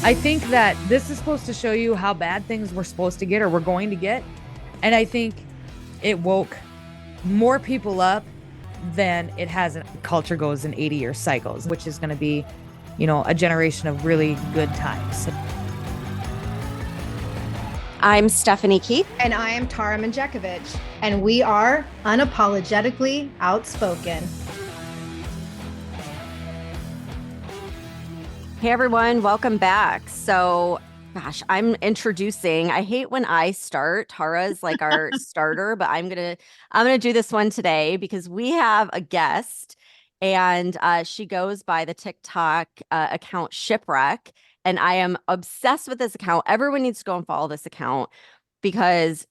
I think that this is supposed to show you how bad things were supposed to get or we're going to get. And I think it woke more people up than it hasn't. Culture goes in 80-year cycles, which is going to be, a generation of really good times. I'm Stephanie Keith. And I am Tara Manjekovic. And we are unapologetically outspoken. Hey everyone, welcome back. So, gosh, I'm introducing. I hate when I start. Tara's like our starter, but I'm gonna do this one today because we have a guest, and she goes by the TikTok account Shipwreck, and I am obsessed with this account. Everyone needs to go and follow this account because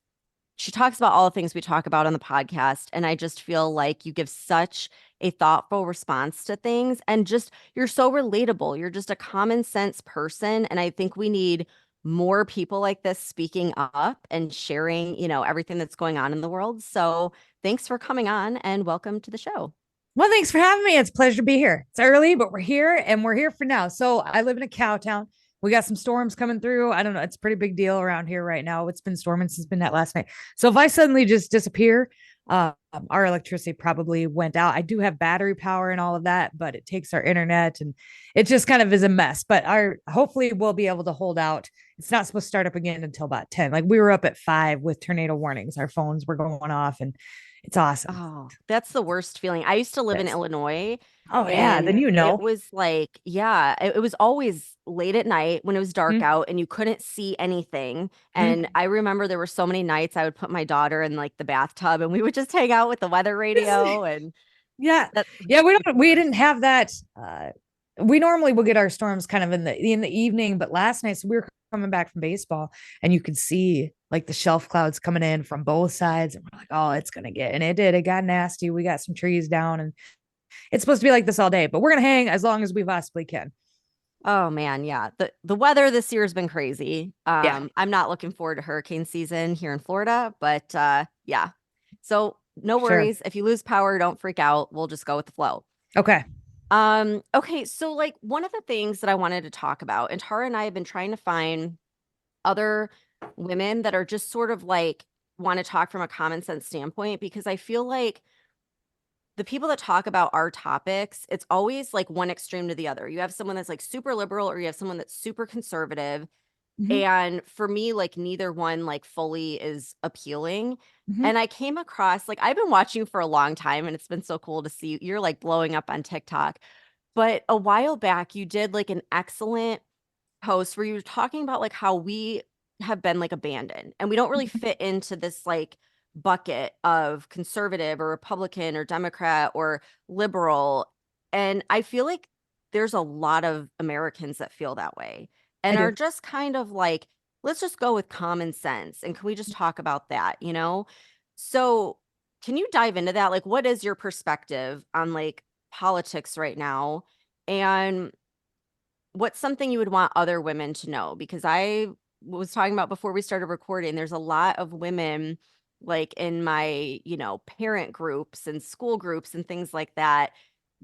she talks about all the things we talk about on the podcast. And I just feel like you give such a thoughtful response to things, and just you're so relatable. You're just a common sense person. And I think we need more people like this speaking up and sharing, everything that's going on in the world. So thanks for coming on and welcome to the show. Well, thanks for having me. It's a pleasure to be here. It's early, but we're here and we're here for now. So I live in a cow town. We got some storms coming through. I don't know. It's a pretty big deal around here right now. It's been storming since midnight last night. So if I suddenly just disappear, our electricity probably went out. I do have battery power and all of that, but it takes our internet and it just kind of is a mess. But hopefully we'll be able to hold out. It's not supposed to start up again until about 10. Like we were up at 5 with tornado warnings. Our phones were going off and it's awesome. Oh, that's the worst feeling. I used to live in Illinois. Oh yeah, And then it was like, yeah, it was always late at night when it was dark Mm-hmm. out and you couldn't see anything. Mm-hmm. And I remember there were so many nights I would put my daughter in like the bathtub and we would just hang out with the weather radio and Yeah. that. Yeah, we didn't have that. We normally will get our storms kind of in the evening, but last night, so we were coming back from baseball and you could see like the shelf clouds coming in from both sides, and we're like, oh, it's gonna get, and it did. It got nasty. We got some trees down, and it's supposed to be like this all day, but we're gonna hang as long as we possibly can. Oh man, yeah. The weather this year has been crazy. Yeah, I'm not looking forward to hurricane season here in Florida, but yeah. So no sure. worries. If you lose power, don't freak out. We'll just go with the flow. Okay. Okay, so like one of the things that I wanted to talk about, and Tara and I have been trying to find other women that are just sort of like want to talk from a common sense standpoint, because I feel like the people that talk about our topics, it's always like one extreme to the other. You have someone that's like super liberal or you have someone that's super conservative. Mm-hmm. And for me, like neither one like fully is appealing. Mm-hmm. And I came across, like, I've been watching you for a long time and it's been so cool to see you're like blowing up on TikTok. But a while back, you did like an excellent post where you were talking about like how we have been like abandoned and we don't really fit into this like bucket of conservative or Republican or Democrat or liberal. And I feel like there's a lot of Americans that feel that way I and are do. just kind of like, let's just go with common sense. And can we just talk about that, you know? So, can you dive into that? Like, what is your perspective on like politics right now? And what's something you would want other women to know? Because I was talking about before we started recording, there's a lot of women like in my, parent groups and school groups and things like that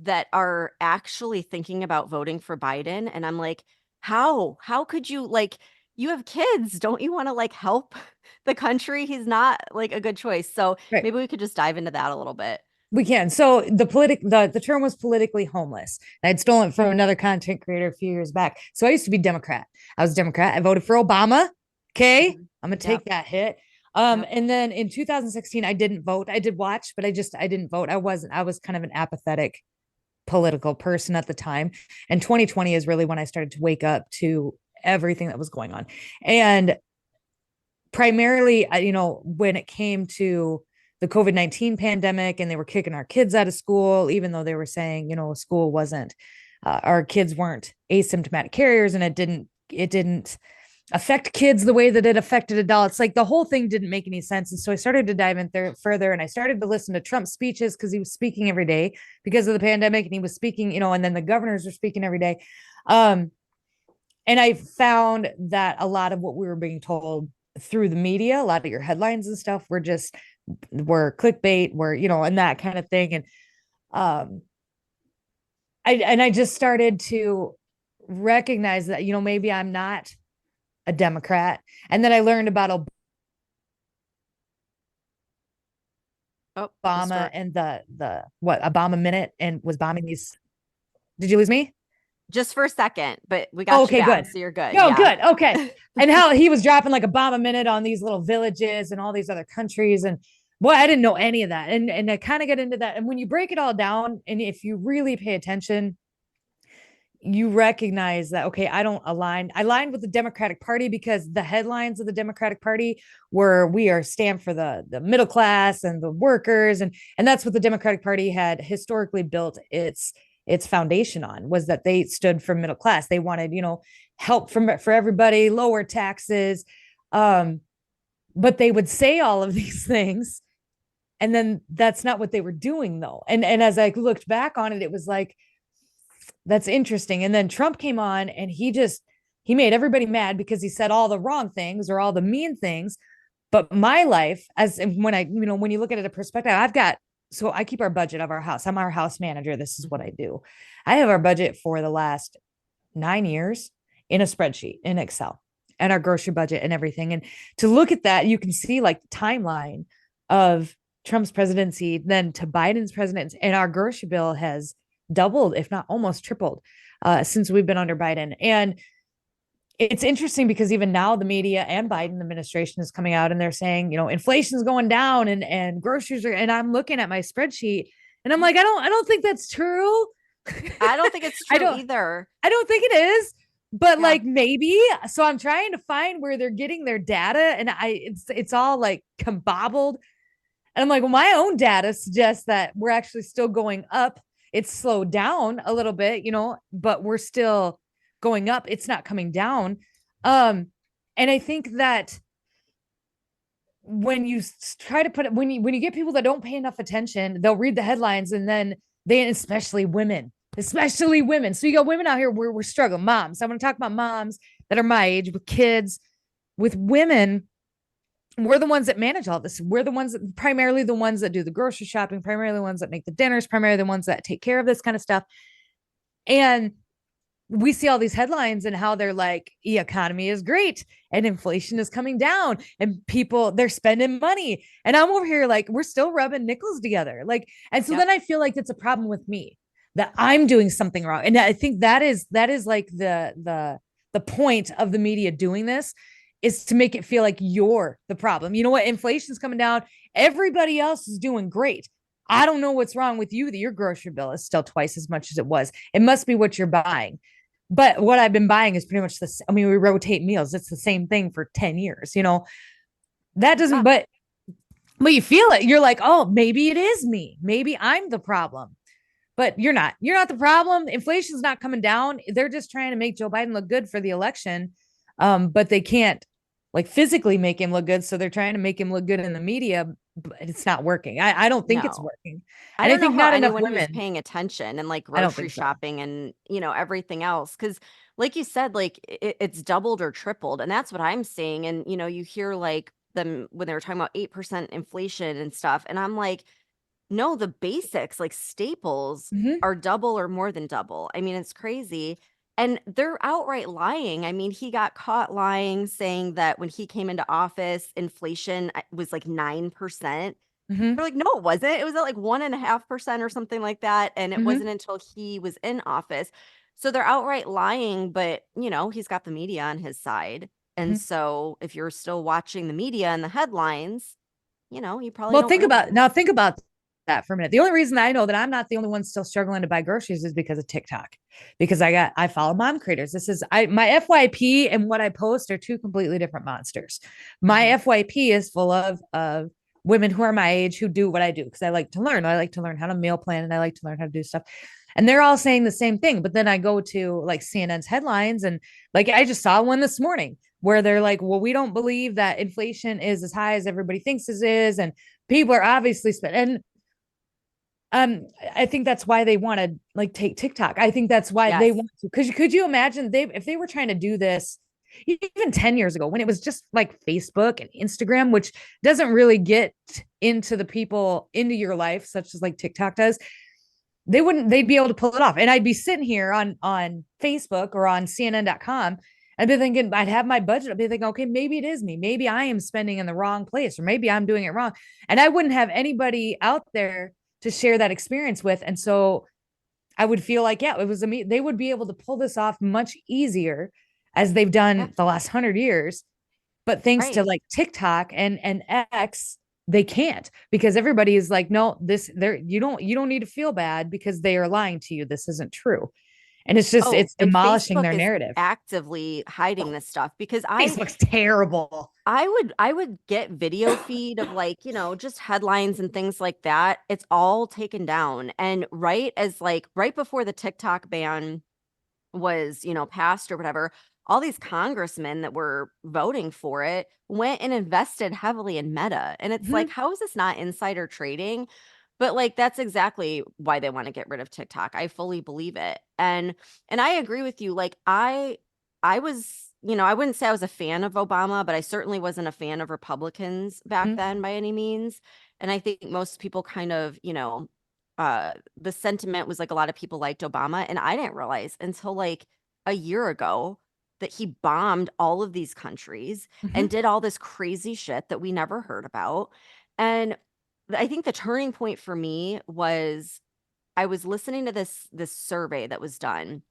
that are actually thinking about voting for Biden. And I'm like, how? How could you like you have kids? Don't you want to like help the country? He's not like a good choice. So Right. maybe we could just dive into that a little bit. We can. So the term was politically homeless. I'd stolen it from another content creator a few years back. So I used to be Democrat. I was a Democrat. I voted for Obama. Okay. Mhm. I'm gonna Yep. take that hit. Yep. And then in 2016, I didn't vote. I did watch, but I didn't vote. I was kind of an apathetic political person at the time. And 2020 is really when I started to wake up to everything that was going on. And primarily, when it came to the COVID-19 pandemic and they were kicking our kids out of school, even though they were saying, school wasn't, our kids weren't asymptomatic carriers and it didn't affect kids the way that it affected adults. Like the whole thing didn't make any sense. And so I started to dive in there further and I started to listen to Trump's speeches because he was speaking every day because of the pandemic and he was speaking, and then the governors were speaking every day. Um, and I found that a lot of what we were being told through the media, a lot of your headlines and stuff were clickbait, and that kind of thing. And um I just started to recognize that, maybe I'm not a Democrat. And then I learned about Oh, Obama and the what Obama minute and was bombing these. Did you lose me? just for a second, but we Oh, got you okay, back, good. so you're good. No, Yeah. good. Okay. And how he was dropping like Obama minute on these little villages and all these other countries. And boy, I didn't know any of that. And I kind of get into that. And when you break it all down, and if you really pay attention, you recognize that, okay, I aligned with the Democratic Party because the headlines of the Democratic Party were, we are stand for the middle class and the workers, and that's what the Democratic Party had historically built its foundation on, was that they stood for middle class. They wanted, help for everybody, lower taxes. But they would say all of these things, and then that's not what they were doing though. And as I looked back on it, it was like, that's interesting. And then Trump came on and he made everybody mad because he said all the wrong things or all the mean things. But my life, as when when you look at it a perspective, so I keep our budget of our house. I'm our house manager. This is what I do. I have our budget for the last 9 years in a spreadsheet in Excel, and our grocery budget and everything. And to look at that, you can see like the timeline of Trump's presidency, then to Biden's presidency, and our grocery bill has doubled, if not almost tripled, since we've been under Biden. And it's interesting because even now the media and Biden administration is coming out and they're saying, inflation's going down and groceries are, and I'm looking at my spreadsheet and I'm like, I don't think that's true. I don't think it's true either. I don't think it is, but like maybe. So I'm trying to find where they're getting their data, and it's all like combobbled. And I'm like, well, my own data suggests that we're actually still going up. It's slowed down a little bit, but we're still going up. It's not coming down. And I think that when you try to put it, when you get people that don't pay enough attention, they'll read the headlines, and then especially women. So you got women out here, we're struggling. Moms. I want to talk about moms that are my age with kids. With women, we're the ones that manage all this. We're the ones that, primarily the ones that do the grocery shopping, primarily the ones that make the dinners, primarily the ones that take care of this kind of stuff. And we see all these headlines and how they're like, the economy is great and inflation is coming down and people, they're spending money. And I'm over here like, we're still rubbing nickels together. Like, and so then I feel like it's a problem with me, that I'm doing something wrong. And I think that is like the point of the media doing this, is to make it feel like you're the problem. You know what? Inflation's coming down. Everybody else is doing great. I don't know what's wrong with you that your grocery bill is still twice as much as it was. It must be what you're buying. But what I've been buying is pretty much this. I mean, we rotate meals. It's the same thing for 10 years, that doesn't, but you feel it. You're like, oh, maybe it is me. Maybe I'm the problem, but you're not the problem. Inflation's not coming down. They're just trying to make Joe Biden look good for the election. But they can't like physically make him look good. So they're trying to make him look good in the media, but it's not working. I don't think it's working. And I think not enough women who's paying attention and like grocery shopping and, everything else. Cause like you said, like it's doubled or tripled. And that's what I'm seeing. And, you hear like them when they were talking about 8% inflation and stuff. And I'm like, no, the basics like staples are double or more than double. I mean, it's crazy. And they're outright lying. I mean, he got caught lying, saying that when he came into office, inflation was like 9%. They're like, no, it wasn't. It was at like 1.5% or something like that. And it wasn't until he was in office. So they're outright lying, but he's got the media on his side. And so if you're still watching the media and the headlines, you probably don't think about that for a minute. The only reason I know that I'm not the only one still struggling to buy groceries is because of TikTok, because I follow mom creators. This is my FYP and what I post are two completely different monsters. My FYP is full of women who are my age who do what I do, because I like to learn. I like to learn how to meal plan and I like to learn how to do stuff. And they're all saying the same thing. But then I go to like CNN's headlines, and like I just saw one this morning where they're like, well, we don't believe that inflation is as high as everybody thinks it is. And people are obviously spending. I think that's why they want to like take TikTok. I think that's why they want to. Because could you imagine if they were trying to do this even 10 years ago, when it was just like Facebook and Instagram, which doesn't really get into the people into your life, such as like TikTok does. they'd be able to pull it off. And I'd be sitting here on Facebook or on CNN.com. I'd be thinking, I'd have my budget. I'd be thinking, okay, maybe it is me. Maybe I am spending in the wrong place, or maybe I'm doing it wrong. And I wouldn't have anybody out there to share that experience with. And so I would feel like, yeah, it was me. They would be able to pull this off much easier as they've Yeah, done the last 100 years. But thanks to right. like TikTok and X, they can't, because everybody is like, no, this there you don't need to feel bad because they are lying to you. This isn't true. And it's just Oh, it's and demolishing Facebook their is narrative. actively hiding Oh, this stuff because I Facebook's terrible. I would get video feed of like, just headlines and things like that. It's all taken down. And right before the TikTok ban was, passed or whatever, all these congressmen that were voting for it went and invested heavily in Meta. And it's like, Mhm. how is this not insider trading? But like that's exactly why they want to get rid of TikTok. I fully believe it. And I agree with you. Like I was, I wouldn't say I was a fan of Obama, but I certainly wasn't a fan of Republicans back Mhm. then by any means. And I think most people kind of, the sentiment was like a lot of people liked Obama. And I didn't realize until like a year ago that he bombed all of these countries and Mhm. did all this crazy shit that we never heard about. And I think the turning point for me was I was listening to this survey that was done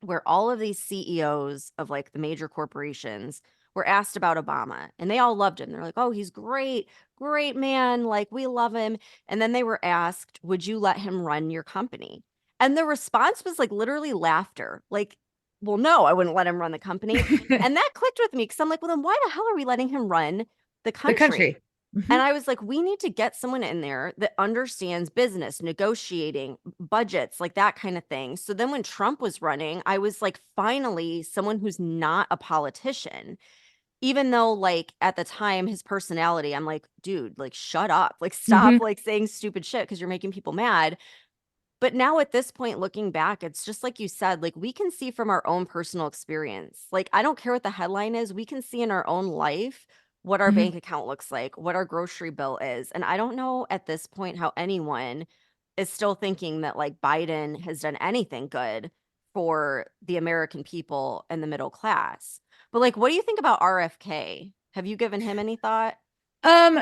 where all of these CEOs of like the major corporations were asked about Obama and they all loved him. They're like, "Oh, he's great, great man, like we love him." And then they were asked, "Would you let him run your company?" And the response was like literally laughter. Like, "Well, no, I wouldn't let him run the company." And that clicked with me because I'm like, "Well, then why the hell are we letting him run the The country?" country. Mhm. And I was like, we need to get someone in there that understands business, negotiating, budgets, like that kind of thing. So then when Trump was running, I was like, finally, someone who's not a politician. Even though, like, at the time, his personality, I'm like, dude, like, shut up. Like, stop, Mhm. like, saying stupid shit because you're making people mad. But now at this point, looking back, it's just like you said, like, we can see from our own personal experience. Like, I don't care what the headline is, we can see in our own life what our Mhm. bank account looks like, what our grocery bill is. And I don't know at this point how anyone is still thinking that like Biden has done anything good for the American people and the middle class. But like, what do you think about RFK? Have you given him any thought? Um,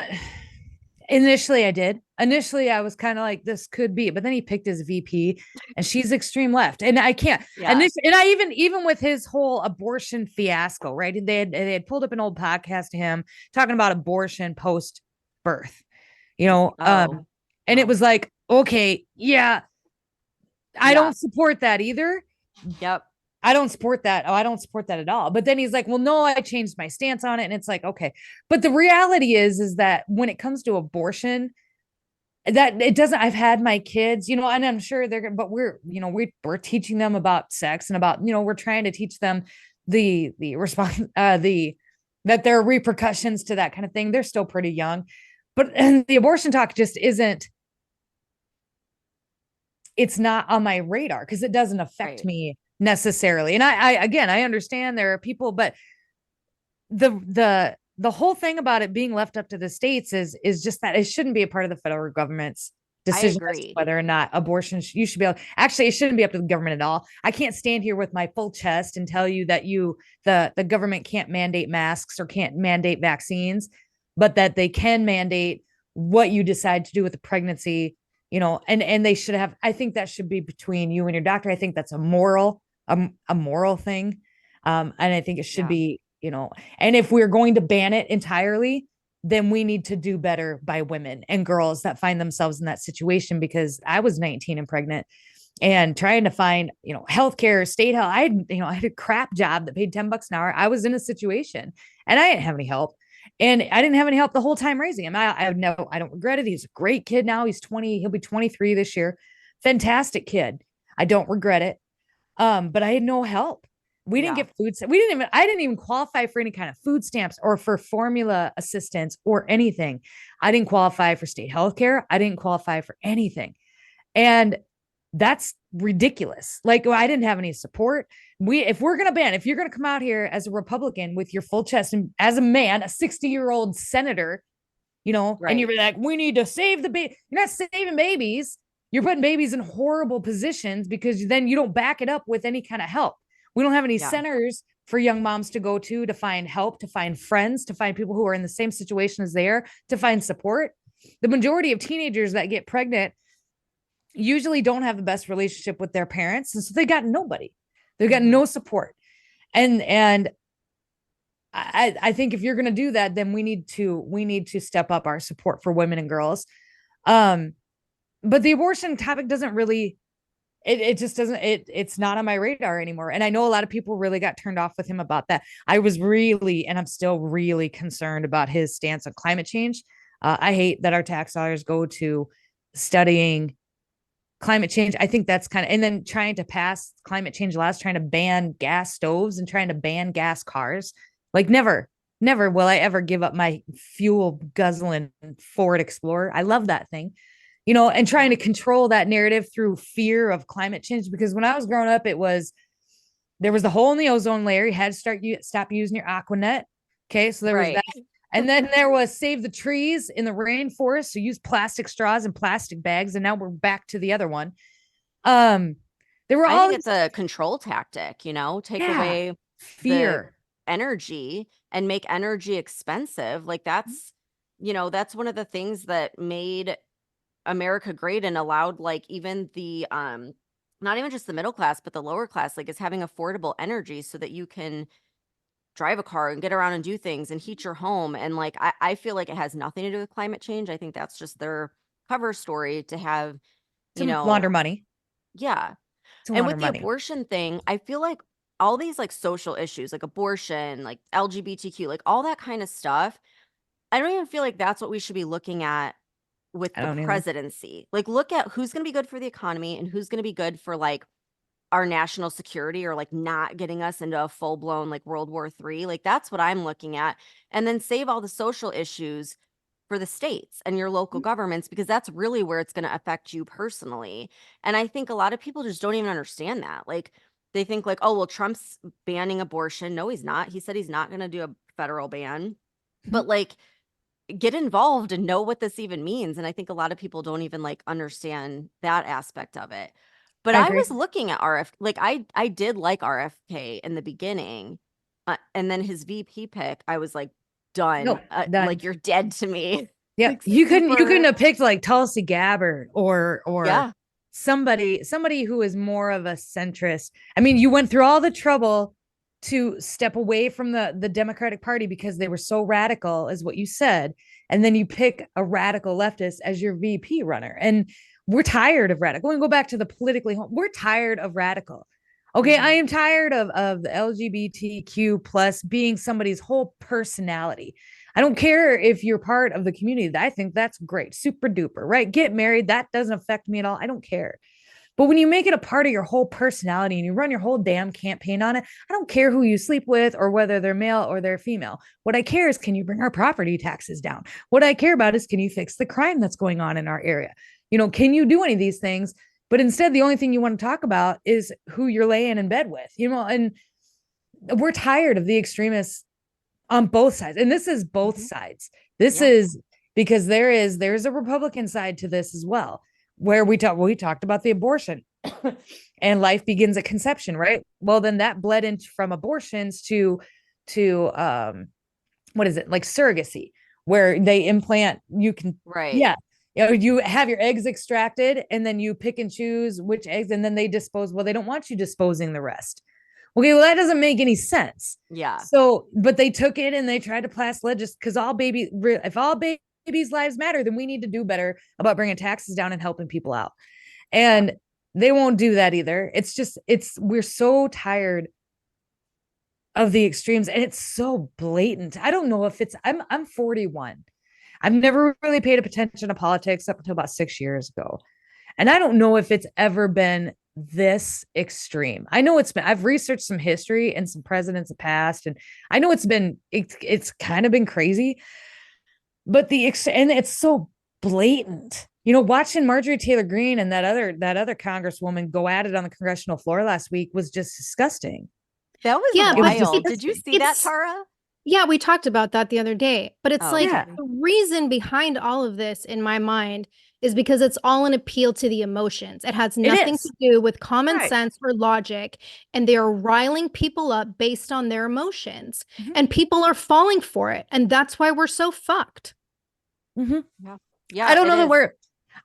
Initially I did. Initially I was kind of like, this could be, but then he picked his VP and she's extreme left. And I can't. And Yeah. this, and I even with his whole abortion fiasco, right? They had pulled up an old podcast to him talking about abortion post birth, you know. Oh, And it wow. was like, okay, yeah, I Yeah. don't support that either. Yep. I don't support that. Oh, I don't support that at all. But then he's like, well, no, I changed my stance on it. And it's like, okay. But the reality is that when it comes to abortion, that it doesn't, I've had my kids, and I'm sure they're gonna, but we're teaching them about sex and about, we're trying to teach them the response, the that there are repercussions to that kind of thing. They're still pretty young. But and the abortion talk just isn't, it's not on my radar because it doesn't affect Right. me necessarily. And I again, I understand there are people, but the whole thing about it being left up to the states is just that it shouldn't be a part of the federal government's I decision as to agree. whether or not abortion you should be able, actually it shouldn't be up to the government at all. I can't stand here with my full chest and tell you that the government can't mandate masks or can't mandate vaccines, but that they can mandate what you decide to do with the pregnancy, and they should have, I think that should be between you and your doctor. I think that's a moral thing. And I think it should Yeah. be, and if we're going to ban it entirely, then we need to do better by women and girls that find themselves in that situation, because I was 19 and pregnant and trying to find, healthcare, state health. I had a crap job that paid $10 an hour. I was in a situation and I didn't have any help. And I didn't have any help the whole time raising him. I don't regret it. He's a great kid now. He's 20. He'll be 23 this year. Fantastic kid. I don't regret it. But I had no help. We didn't Yeah. get food. I didn't even qualify for any kind of food stamps or for formula assistance or anything. I didn't qualify for state health care. I didn't qualify for anything. And that's ridiculous. Like, I didn't have any support. If we're going to ban, if you're going to come out here as a Republican with your full chest and as a man, a 60-year-old senator, and Right. you're like, we need to save the baby. You're not saving babies. you're putting babies in horrible positions because then you don't back it up with any kind of help. We don't have any centers for young moms to go to find help, to find friends, to find people who are in the same situation as they are, to find support. The majority of teenagers that get pregnant usually don't have the best relationship with their parents. And so they got nobody. They got no support. And I think if you're going to do that, then we need to step up our support for women and girls. But the abortion topic doesn't really, it just doesn't, it's not on my radar anymore. And I know a lot of people really got turned off with him about that. I was really, and I'm still really concerned about his stance on climate change. I hate that our tax dollars go to studying climate change. I think that's kind of, and then trying to pass climate change laws, trying to ban gas stoves and trying to ban gas cars. Like never will I ever give up my fuel guzzling Ford Explorer. I love that thing, and trying to control that narrative through fear of climate change. Because when I was growing up, there was the hole in the ozone layer. You had to stop using your Aquanet. Okay. So there was that. And then there was save the trees in the rainforest. So use plastic straws and plastic bags. And now we're back to the other one. I think it's a control tactic, take away fear, energy, and make energy expensive. Like that's one of the things that made America great and allowed like even the not even just the middle class, but the lower class, like is having affordable energy so that you can drive a car and get around and do things and heat your home. And like I feel like it has nothing to do with climate change. I think that's just their cover story to have, launder money. Yeah. And with the abortion thing, I feel like all these like social issues, like abortion, like LGBTQ, like all that kind of stuff, I don't even feel like that's what we should be looking at with the presidency. Like look at who's going to be good for the economy and who's going to be good for like our national security, or like not getting us into a full-blown like World War III. Like that's what I'm looking at. And then save all the social issues for the states and your local governments, because that's really where it's going to affect you personally. And I think a lot of people just don't even understand that. Like they think like, oh, well, Trump's banning abortion. No, he's not. He said he's not going to do a federal ban. But like get involved and know what this even means. And I think a lot of people don't even like understand that aspect of it. But I was looking at like I did like RFK in the beginning, and then his VP pick, I was like, done. Nope, done. Like you're dead to me. Yeah, like, you couldn't have picked like Tulsi Gabbard or somebody who is more of a centrist. I mean, you went through all the trouble to step away from the Democratic Party because they were so radical, is what you said, and then you pick a radical leftist as your VP runner. And we're tired of radical. When we go back to the politically home, we're tired of radical. Okay, I am tired of the LGBTQ plus being somebody's whole personality. I don't care if you're part of the community. I think that's great, super duper, right? Get married. That doesn't affect me at all. I don't care. But when you make it a part of your whole personality and you run your whole damn campaign on it, I don't care who you sleep with or whether they're male or they're female. What I care is, can you bring our property taxes down? What I care about is, can you fix the crime that's going on in our area? Can you do any of these things? But instead, the only thing you want to talk about is who you're laying in bed with, and we're tired of the extremists on both sides. And this is both sides. This is because there's a Republican side to this as well, where we talked about the abortion and life begins at conception, right? Well, then that bled into from abortions to what is it, like surrogacy, where they implant, you can, yeah. You have your eggs extracted and then you pick and choose which eggs, and then they dispose. Well, they don't want you disposing the rest. Okay, well, that doesn't make any sense. Yeah. So, but they took it and they tried to pass legislation because if all babies' lives matter, then we need to do better about bringing taxes down and helping people out. And they won't do that either. We're so tired of the extremes, and it's so blatant. I don't know if I'm 41. I've never really paid attention to politics up until about 6 years ago. And I don't know if it's ever been this extreme. I know I've researched some history and some presidents of past, and I know it's kind of been crazy, but and it's so blatant. Watching Marjorie Taylor Greene and that other congresswoman go at it on the congressional floor last week was just disgusting. That was wild. Did you see that, Tara? Yeah, we talked about that the other day, but it's the reason behind all of this in my mind is because it's all an appeal to the emotions. It has nothing to do with common sense or logic, and they are riling people up based on their emotions, and people are falling for it, and that's why we're so fucked. Yeah, I don't know the word.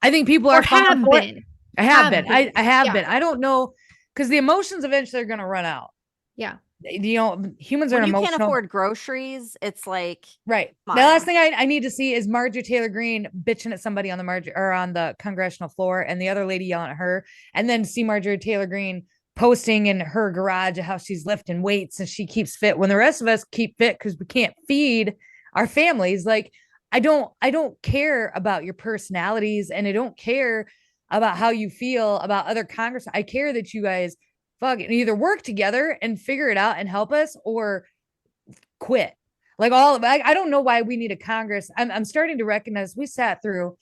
I think people are falling for it. I have been. I have been. I don't know, because the emotions eventually are going to run out. Yeah. You know, humans are when you emotional. can't afford groceries, it's like, right. The last thing I need to see is Marjorie Taylor Greene bitching at somebody on the congressional floor, and the other lady yelling at her, and then see Marjorie Taylor Greene posting in her garage how she's lifting weights and she keeps fit when the rest of us keep fit because we can't feed our families. Like, I don't care about your personalities, and I don't care about how you feel about other Congress. I care that you guys fucking either work together and figure it out and help us, or quit. Like, I don't know why we need a Congress. I'm starting to recognize we sat through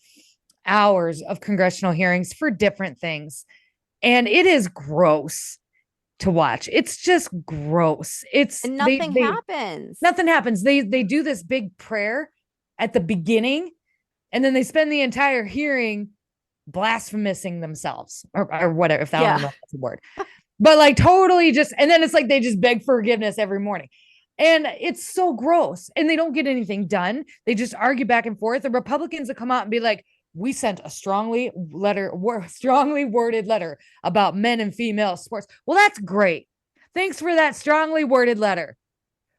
hours of congressional hearings for different things, and it is gross to watch. It's just gross. And nothing happens. Nothing happens. They do this big prayer at the beginning, and then they spend the entire hearing blaspheming themselves or whatever, if that don't know if that's a word. But like totally just, and then it's like they just beg forgiveness every morning. And it's so gross. And they don't get anything done. They just argue back and forth. The Republicans will come out and be like, we sent a strongly worded letter about men and female sports. Well, that's great. Thanks for that strongly worded letter.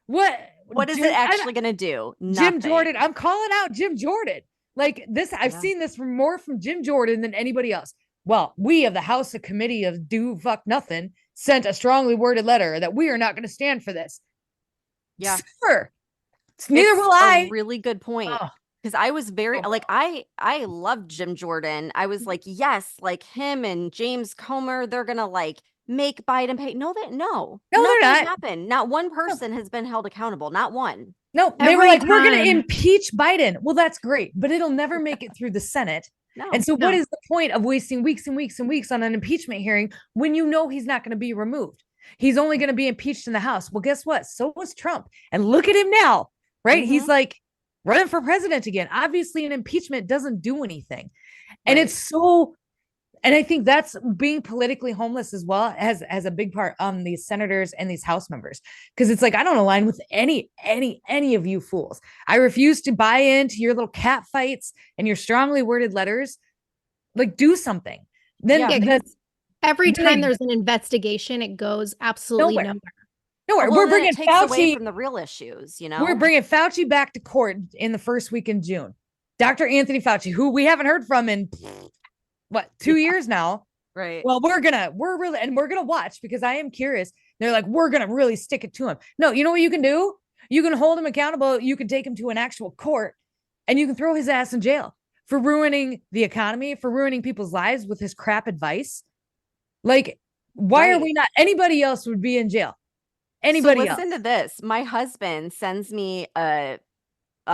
What is it actually going to do? Nothing. Jim Jordan. I'm calling out Jim Jordan. Like this, I've seen this more from Jim Jordan than anybody else. Well, we of the House of Committee of Do Fuck Nothing sent a strongly worded letter that we are not going to stand for this. Yeah. Sure. Neither will I. A really good point. Because I was very like, I loved Jim Jordan. I was like, yes, like him and James Comer, they're gonna like make Biden pay. No, they're not. Happened. Not one person has been held accountable. Not one. No, they were like, we're gonna impeach Biden. Well, that's great, but it'll never make it through the Senate. And so what is the point of wasting weeks and weeks and weeks on an impeachment hearing when you know he's not going to be removed? He's only going to be impeached in the House. Well, guess what? So was Trump. And look at him now, right? He's like running for president again. Obviously, an impeachment doesn't do anything. And it's so, and I think that's being politically homeless as well as a big part on these senators and these House members. Because it's like, I don't align with any of you fools. I refuse to buy into your little cat fights and your strongly worded letters. Like, do something. Then because every time there's an investigation, it goes absolutely nowhere. Well, we're bringing Fauci away from the real issues, you know. We're bringing Fauci back to court in the first week in June. Dr. Anthony Fauci, who we haven't heard from in 2 years now. Right. Well, we're gonna watch, because I am curious. They're like, we're gonna really stick it to him. No, you know what you can do? You can hold him accountable. You can take him to an actual court, and you can throw his ass in jail for ruining the economy, for ruining people's lives with his crap advice. Like, why are we not? Anybody else would be in jail. Anybody else. Listen to this. My husband sends me a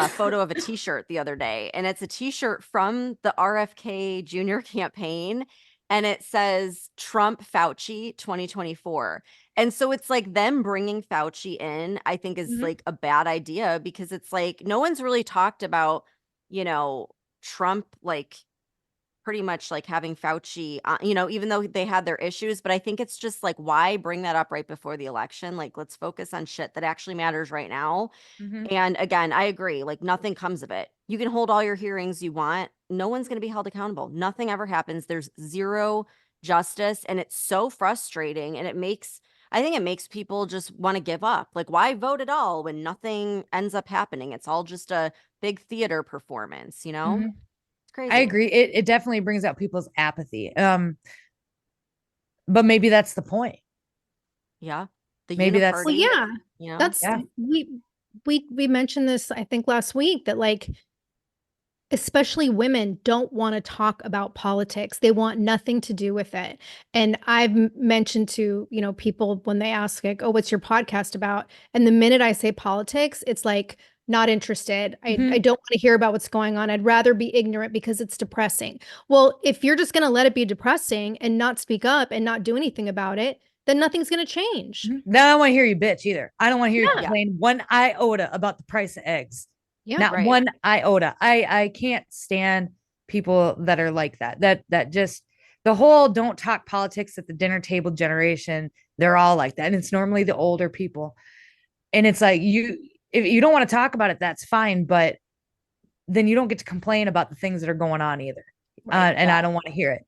photo of a t-shirt the other day, and it's a t-shirt from the RFK Jr. campaign, and it says Trump Fauci 2024. And so it's like them bringing Fauci in, I think is like a bad idea, because it's like no one's really talked about, you know, Trump like pretty much like having Fauci, you know, even though they had their issues. But I think it's just like, why bring that up right before the election? Like, let's focus on shit that actually matters right now. And again, I agree, like nothing comes of it. You can hold all your hearings you want. No one's going to be held accountable. Nothing ever happens. There's zero justice. And it's so frustrating. And I think it makes people just want to give up. Like, why vote at all when nothing ends up happening? It's all just a big theater performance, you know? Crazy. I agree. It definitely brings out people's apathy. But maybe that's the point. Yeah. Maybe that's we mentioned this, I think, last week, that like especially women don't want to talk about politics. They want nothing to do with it. And I've mentioned to, you know, people when they ask like, oh, what's your podcast about? And the minute I say politics, it's like, not interested. I don't want to hear about what's going on. I'd rather be ignorant because it's depressing. Well, if you're just going to let it be depressing and not speak up and not do anything about it, then nothing's going to change. Then I don't want to hear you bitch either. I don't want to hear you complain one iota about the price of eggs. Not one iota. I can't stand people that are like that just the whole don't talk politics at the dinner table generation. They're all like that. And it's normally the older people. And it's like if you don't want to talk about it, that's fine. But then you don't get to complain about the things that are going on either. Right. And I don't want to hear it.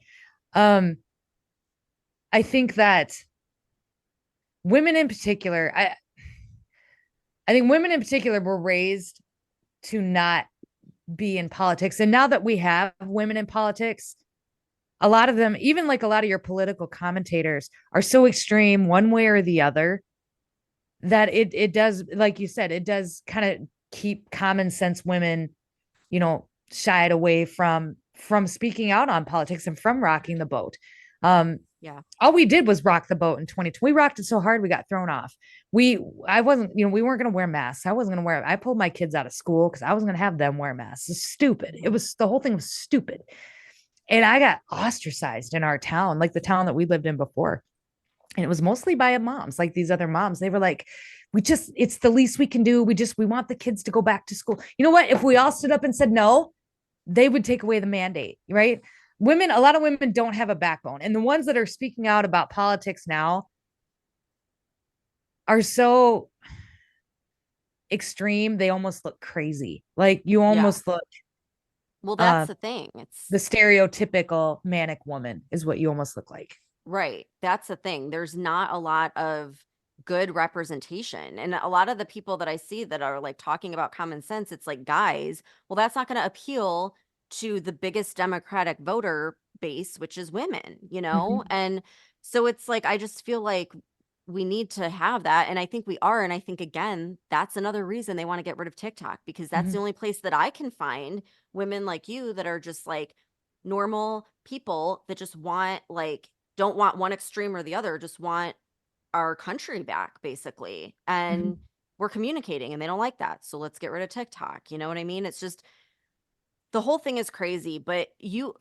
I think that women in particular, I think women in particular were raised to not be in politics. And now that we have women in politics, a lot of them, even like a lot of your political commentators, are so extreme one way or the other that it does, like you said, it does kind of keep common sense women, shied away from speaking out on politics and from rocking the boat. Yeah. All we did was rock the boat in 2020. We rocked it so hard we got thrown off. I wasn't, we weren't going to wear masks. I wasn't going to wear it. I pulled my kids out of school because I wasn't going to have them wear masks. It's stupid. The whole thing was stupid. And I got ostracized in our town, like the town that we lived in before. And it was mostly by moms, like these other moms. They were like, it's the least we can do. We want the kids to go back to school. You know what? If we all stood up and said no, they would take away the mandate, right? A lot of women don't have a backbone. And the ones that are speaking out about politics now are so extreme, they almost look crazy. Like you almost look. Well, that's the thing. It's the stereotypical manic woman is what you almost look like. right. That's the thing. There's not a lot of good representation. And a lot of the people that I see that are like talking about common sense, it's like, guys, well, that's not going to appeal to the biggest Democratic voter base, which is women, Mhm. And so it's like, I just feel like we need to have that. And I think we are. And I think, again, that's another reason they want to get rid of TikTok, because that's the Mhm. only place that I can find women like you that are just like normal people that just want, like, don't want one extreme or the other, just want our country back, basically. Mhm. And we're communicating and they don't like that. So let's get rid of TikTok. You know what I mean? It's just, the whole thing is crazy. But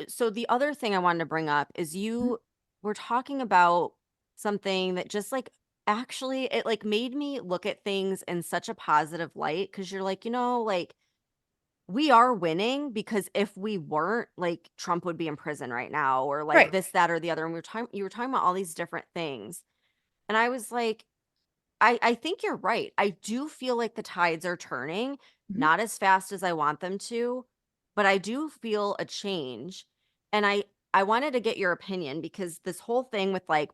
so the other thing I wanted to bring up is Mhm. you were talking about something that just like, actually, it like made me look at things in such a positive light. Cause you're like, like, we are winning, because if we weren't, like, Trump would be in prison right now, or like Right. this, that, or the other. And you were talking about all these different things. And I was like, I think you're right. I do feel like the tides are turning, Mhm. not as fast as I want them to, but I do feel a change. And I wanted to get your opinion, because this whole thing with like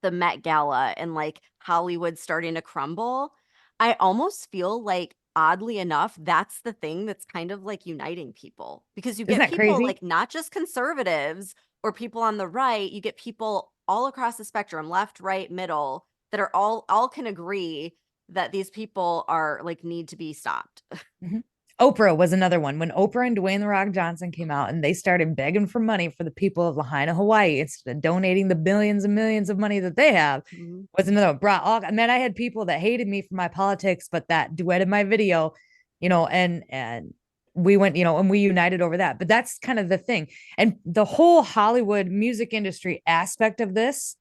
the Met Gala and like Hollywood starting to crumble, I almost feel like, oddly enough, that's the thing that's kind of like uniting people, because you Isn't get that people crazy? like not just conservatives or people on the right, you get people all across the spectrum, left, right, middle, that are all can agree that these people are like, need to be stopped. Mhm. Oprah was another one. When Oprah and Dwayne The Rock Johnson came out and they started begging for money for the people of Lahaina, Hawaii, instead of donating the billions and millions of money that they have, Mhm. was another one. Brought all, and then I had people that hated me for my politics, but that duetted my video, and we went, and we united over that. But that's kind of the thing. And the whole Hollywood music industry aspect of this,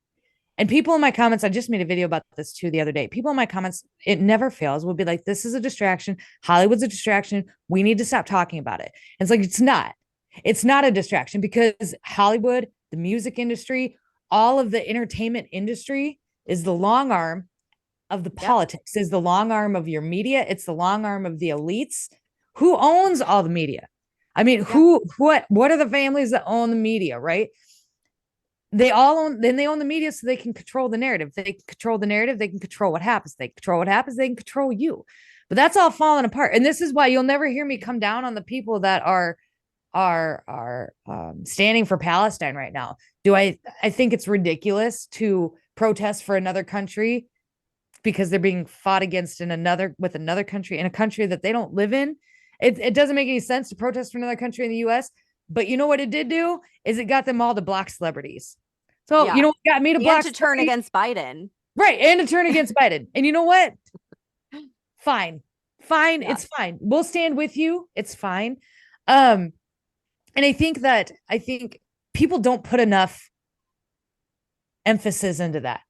and people in my comments, I just made a video about this too the other day. People in my comments, it never fails, will be like, this is a distraction. Hollywood's a distraction. We need to stop talking about it. And it's like, it's not. It's not a distraction, because Hollywood, the music industry, all of the entertainment industry is the long arm of the Yep. politics, is the long arm of your media. It's the long arm of the elites. Who owns all the media? I mean, Yeah. what are the families that own the media, right? They own the media, so they can control the narrative. They can control the narrative, they can control what happens. They control what happens, they can control you. But that's all falling apart. And this is why you'll never hear me come down on the people that are standing for Palestine right now. I think it's ridiculous to protest for another country because they're being fought against with another country, in a country that they don't live in. It doesn't make any sense to protest for another country in the US. But you know what it did do is it got them all to block celebrities. So you Yeah. know what got me to And block to turn celebrities? against Biden. Right, and to turn against Biden. And you know what? Fine. Fine, Yeah. it's fine. We'll stand with you. It's fine. Um, and I think people don't put enough emphasis into that.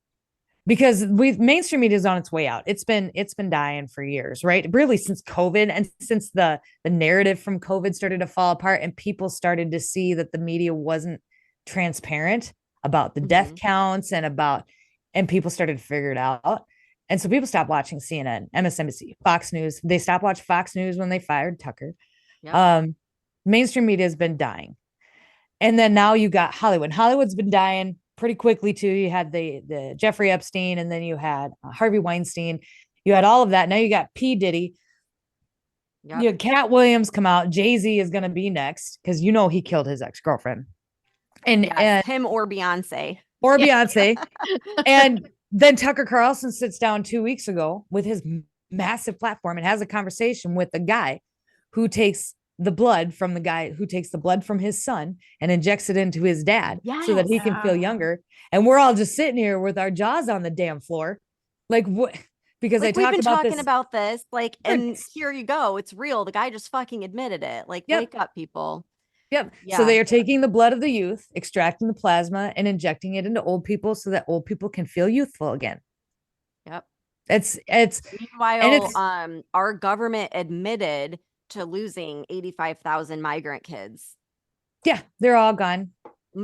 because mainstream media is on its way out. It's been dying for years, right? Really since COVID, and since the narrative from COVID started to fall apart and people started to see that the media wasn't transparent about the death Mhm. counts and people started to figure it out. And so people stopped watching CNN, MSNBC, Fox News. They stopped watching Fox News when they fired Tucker. Yep. Mainstream media has been dying. And then now you got Hollywood. Hollywood's been dying pretty quickly too. You had the Jeffrey Epstein, and then you had Harvey Weinstein. You had all of that. Now you got P Diddy. Yep. You had Cat Williams come out. Jay-Z is going to be next because he killed his ex-girlfriend, and Yes, him or Beyonce. or Yeah. Beyonce. And then Tucker Carlson sits down 2 weeks ago with his massive platform and has a conversation with the guy who takes the blood from the guy who takes the blood from his son and injects it into his dad so that he Yes. can feel younger. And we're all just sitting here with our jaws on the damn floor. Like what? Because I Like we've talked been about talking this. about this, like, and for- here you go. It's real. The guy just fucking admitted it. Like, Yep. wake up, people. Yep. So Yeah. they are taking the blood of the youth, extracting the plasma, and injecting it into old people so that old people can feel youthful again. Yep. It's Meanwhile, our government admitted to losing 85,000 migrant kids. yeah, they're all gone.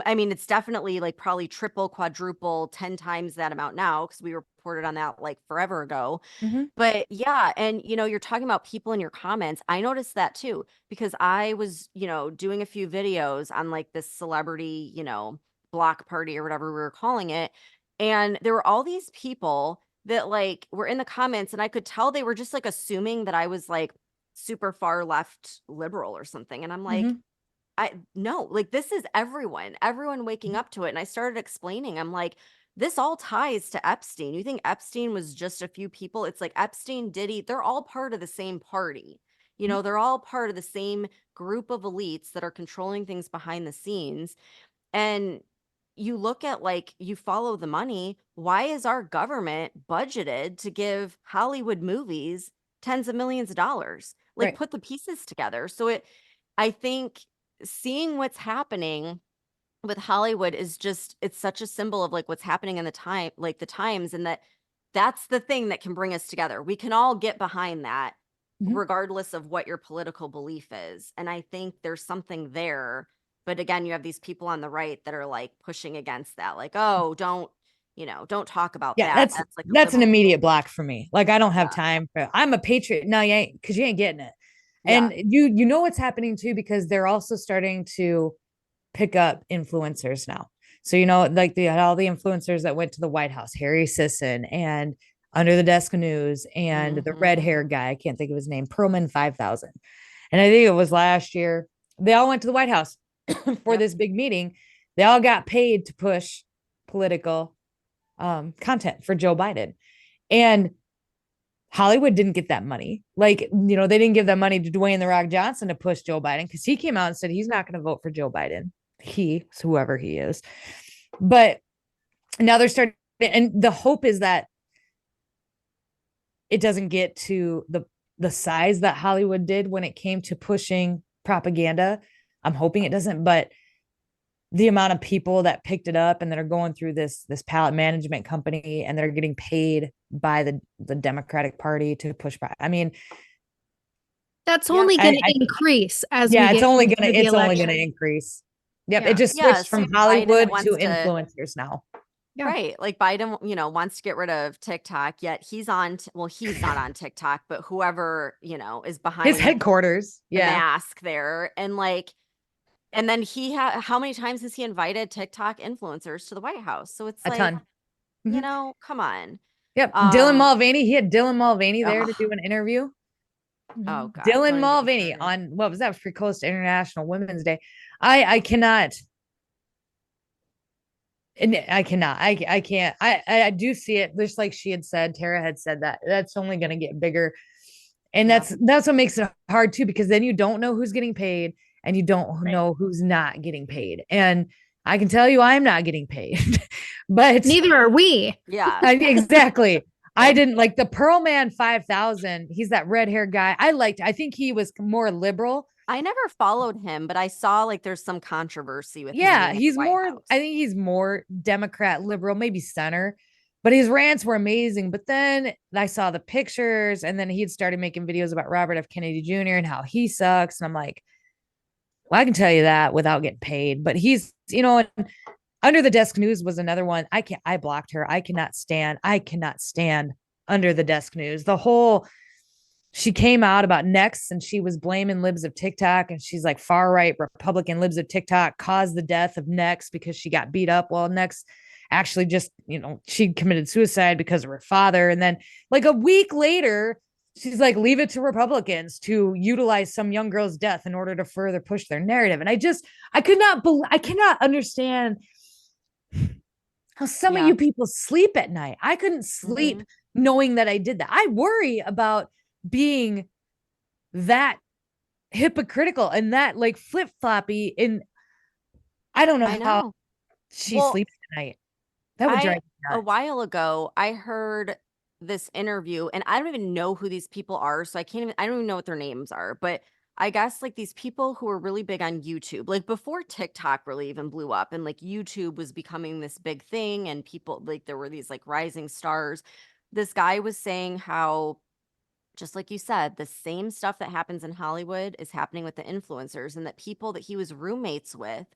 I mean, it's definitely like probably triple, quadruple, 10 times that amount now because we reported on that like forever ago. Mm-hmm. But yeah, and you're talking about people in your comments. I noticed that too because I was, doing a few videos on like this celebrity, block party or whatever we were calling it. And there were all these people that like were in the comments, and I could tell they were just like assuming that I was like super far left liberal or something. And I'm like, Mm-hmm. I no, like this is everyone waking up to it. And I started explaining, I'm like, this all ties to Epstein. You think Epstein was just a few people? It's like Epstein, Diddy, they're all part of the same party. They're all part of the same group of elites that are controlling things behind the scenes. And you look at like, you follow the money. Why is our government budgeted to give Hollywood movies tens of millions of dollars? Like, Right. put the pieces together. I think seeing what's happening with Hollywood is just, it's such a symbol of like what's happening in the time, like the times, and that's the thing that can bring us together. We can all get behind that Mhm. regardless of what your political belief is. And I think there's something there. But again, you have these people on the right that are like pushing against that, like, oh, don't talk about Yeah, that. That's like a that's an liberal. immediate block for me. Like I don't have Yeah. time for. I'm a patriot. No, you ain't, because you ain't getting it. Yeah. And you know what's happening too, because they're also starting to pick up influencers now. So like all the influencers that went to the White House, Harry Sisson and Under the Desk News and the red Mhm. hair guy, I can't think of his name, Perlman 5000. And I think it was last year. They all went to the White House for Yep. this big meeting. They all got paid to push political content for Joe Biden. And Hollywood didn't get that money. Like, they didn't give that money to Dwayne The Rock Johnson to push Joe Biden because he came out and said he's not going to vote for Joe Biden. Whoever he is. But now they're starting, and the hope is that it doesn't get to the size that Hollywood did when it came to pushing propaganda. I'm hoping it doesn't, but the amount of people that picked it up and that are going through this pallet management company and they're getting paid by the Democratic Party to push back. I mean, That's Yeah, only going to increase as we yeah, get it's only closer gonna to the it's only election. gonna increase. Yep, Yeah. it just Yeah, switched same from with Biden that Hollywood wants to to- influencers now. Yeah. Right. Like Biden, wants to get rid of TikTok, yet he's he's not on TikTok, but whoever, is behind His headquarters, the yeah, mask there. And like, and then how many times has he invited TikTok influencers to the White House? So it's a like, ton. Mhm. come on. Yep, Dylan Um, Mulvaney. He had Dylan Mulvaney there to ugh. do an interview. Oh God. Dylan don't even get me Mulvaney started. on what was that? Free Coast International Women's Day. I cannot. And I cannot. I can't. I do see it. Just like she had said, Tara had said that that's only going to get bigger, and Yeah. that's what makes it hard too, because then you don't know who's getting paid and you don't Right. know who's not getting paid. And I can tell you, I'm not getting paid, but Neither are we. Yeah. exactly. I didn't like the Pearl Man 5000. He's that red hair guy. I think he was more liberal. I never followed him, but I saw like there's some controversy with him Yeah, being at the he's White more, House. I think he's more Democrat, liberal, maybe center. but his rants were amazing. But then I saw the pictures, and then he had started making videos about Robert F. Kennedy Jr. and how he sucks. And I'm like, well, I can tell you that without getting paid. But he's, Under the Desk News was another one. I blocked her. I cannot stand Under the Desk News. She came out about Next and she was blaming libs of TikTok. And she's like, far right Republican libs of TikTok caused the death of Next because she got beat up. Well, Next actually just, she committed suicide because of her father. And then, like, a week later, she's like, leave it to Republicans to utilize some young girl's death in order to further push their narrative. And I cannot understand how some of Yeah. you people sleep at night. I couldn't sleep knowing that I did that. I worry about being that hypocritical and that like flip floppy. And I don't know I how know. she Well, sleeps at night. That would drive me a nuts. while ago, I heard this interview, and I don't even know who these people are, so I don't even know what their names are, but I guess like these people who are really big on YouTube, like before TikTok really even blew up and like YouTube was becoming this big thing and people like there were these like rising stars. This guy was saying how, just like you said, the same stuff that happens in Hollywood is happening with the influencers, and that people that he was roommates with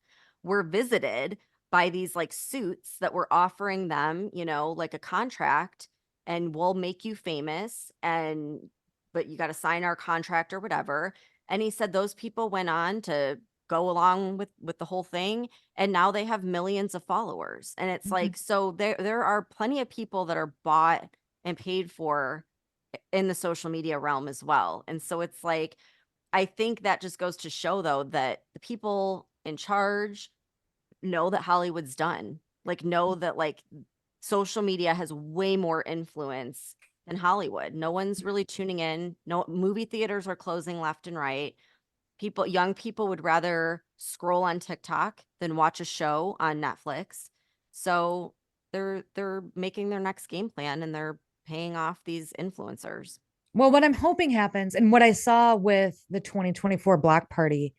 were visited by these like suits that were offering them, like a contract, and we'll make you famous, and but you got to sign our contract or whatever. And he said those people went on to go along with the whole thing, and now they have millions of followers. And it's Mhm. like, so there are plenty of people that are bought and paid for in the social media realm as well. And so it's like, I think that just goes to show though that the people in charge know that Hollywood's done. Like know that like social media has way more influence than Hollywood. No one's really tuning in. No movie theaters are closing left and right. Young people would rather scroll on TikTok than watch a show on Netflix. So they're making their next game plan and they're paying off these influencers. Well, what I'm hoping happens, and what I saw with the 2024 Block Party,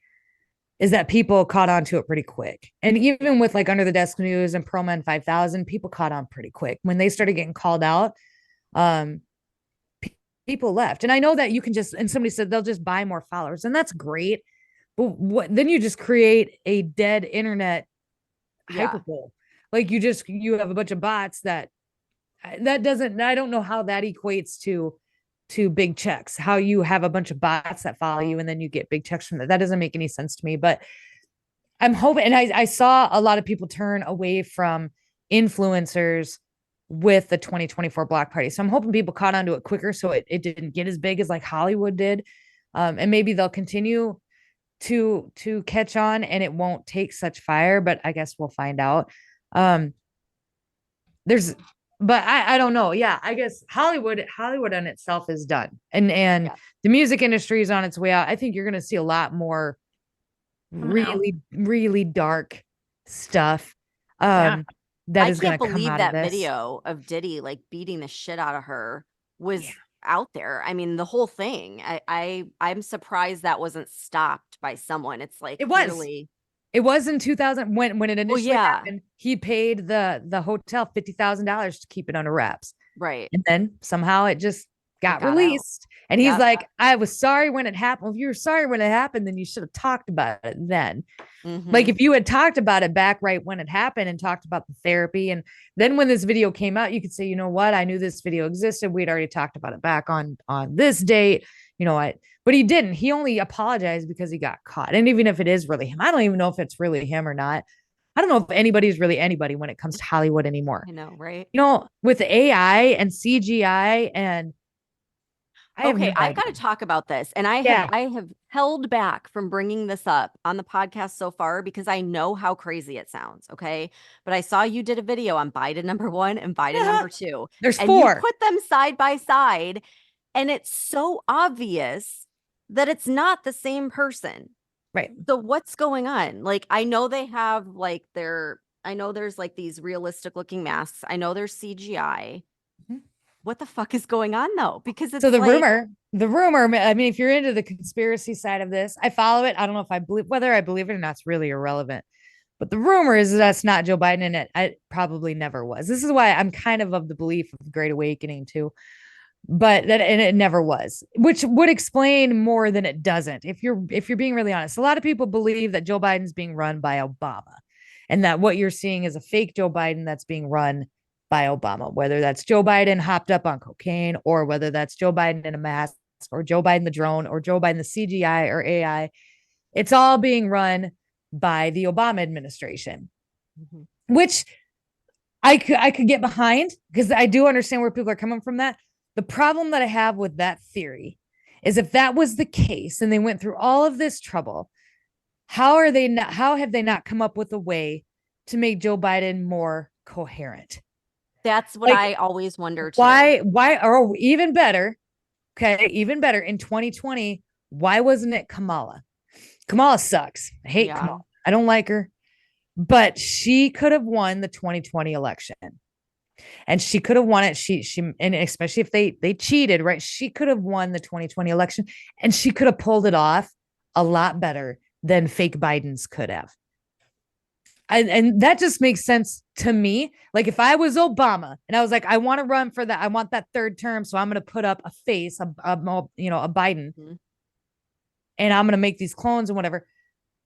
is that people caught on to it pretty quick. And even with like Under the Desk News and Pro Men 5000, people caught on pretty quick. When they started getting called out, um, people left. And I know that you can just, and somebody said they'll just buy more followers, and that's great. But then you just create a dead internet Yeah. hyperpole. Like you have a bunch of bots that doesn't, I don't know how that equates to big checks, how you have a bunch of bots that follow you and then you get big checks from that. That doesn't make any sense to me. But I'm hoping, and I saw a lot of people turn away from influencers with the 2024 Block Party. So I'm hoping people caught onto it quicker so it didn't get as big as like Hollywood did. And maybe they'll continue to catch on and it won't take such fire, but I guess we'll find out. Um, there's but I don't know. Yeah, I guess Hollywood on itself is done. And Yeah. the music industry is on its way out. I think you're gonna see a lot more Coming out. really, really dark stuff Yeah. that I is can't gonna come believe out of that this. video of Diddy like beating the shit out of her Yeah. was out there. I mean, the whole thing. I'm surprised that wasn't stopped by someone. It's like It was. clearly. It was in 2000 when it Well, initially yeah, happened. He paid the hotel $50,000 to keep it under wraps. right. And then somehow it just It got got out. released. And he's Yep. like, I was sorry when it happened. Well, if you were sorry when it happened, then you should have talked about it then. Like Mm-hmm. if you had talked about it back right when it happened and talked about the therapy. And then when this video came out, you could say, you know what? I knew this video existed. We'd already talked about it back on this date. But he didn't. He only apologized because he got caught. And even if it is really him, I don't even know if it's really him or not. I don't know if anybody's really anybody when it comes to Hollywood anymore. I know, right? With AI and CGI, and I have Okay, no I've got to idea. talk about this. And I have Yeah. I have held back from bringing this up on the podcast so far because I know how crazy it sounds, okay? But I saw you did a video on Biden number 1 and Biden number 2, There's and you four. put them side by side, and it's so obvious that it's not the same person. Right. So what's going on? Like I know they have like I know there's like these realistic looking masks. I know there's CGI. Mhm. What the fuck is going on though? Because So it's like, the rumor, I mean, if you're into the conspiracy side of this, I follow it. I don't know if I believe whether I believe it or not, it's really irrelevant. But the rumor is that's not Joe Biden, and it probably never was. This is why I'm kind of the belief of the Great Awakening too, but that and it never was, which would explain more than it doesn't. If you're being really honest, a lot of people believe that Joe Biden's being run by Obama, and that what you're seeing is a fake Joe Biden that's being run by Obama, whether that's Joe Biden hopped up on cocaine, or whether that's Joe Biden in a mask, or Joe Biden the drone, or Joe Biden the CGI or AI. It's all being run by the Obama administration, which I could get behind because I do understand where people are coming from that. The problem that I have with that theory is if that was the case and they went through all of this trouble, how have they not come up with a way to make Joe Biden more coherent? That's what I always wonder too. Why, or even better, okay, even better in 2020, why wasn't it Kamala? Kamala sucks. I hate Kamala. I don't like her, but she could have won the 2020 election, and she could have won it. And especially if they cheated, right? She could have won the 2020 election, and she could have pulled it off a lot better than fake Biden's could have. And that just makes sense to me. Like if I was Obama and I was like, I want to run for that, I want that third term, so I'm going to put up a face, a Biden, and I'm going to make these clones and whatever.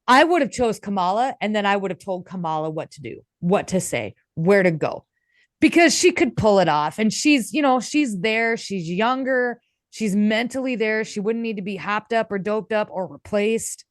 I would have chose Kamala, and then I would have told Kamala what to do, what to say, where to go, because she could pull it off. And she's there. She's younger. She's mentally there. She wouldn't need to be hopped up or doped up or replaced.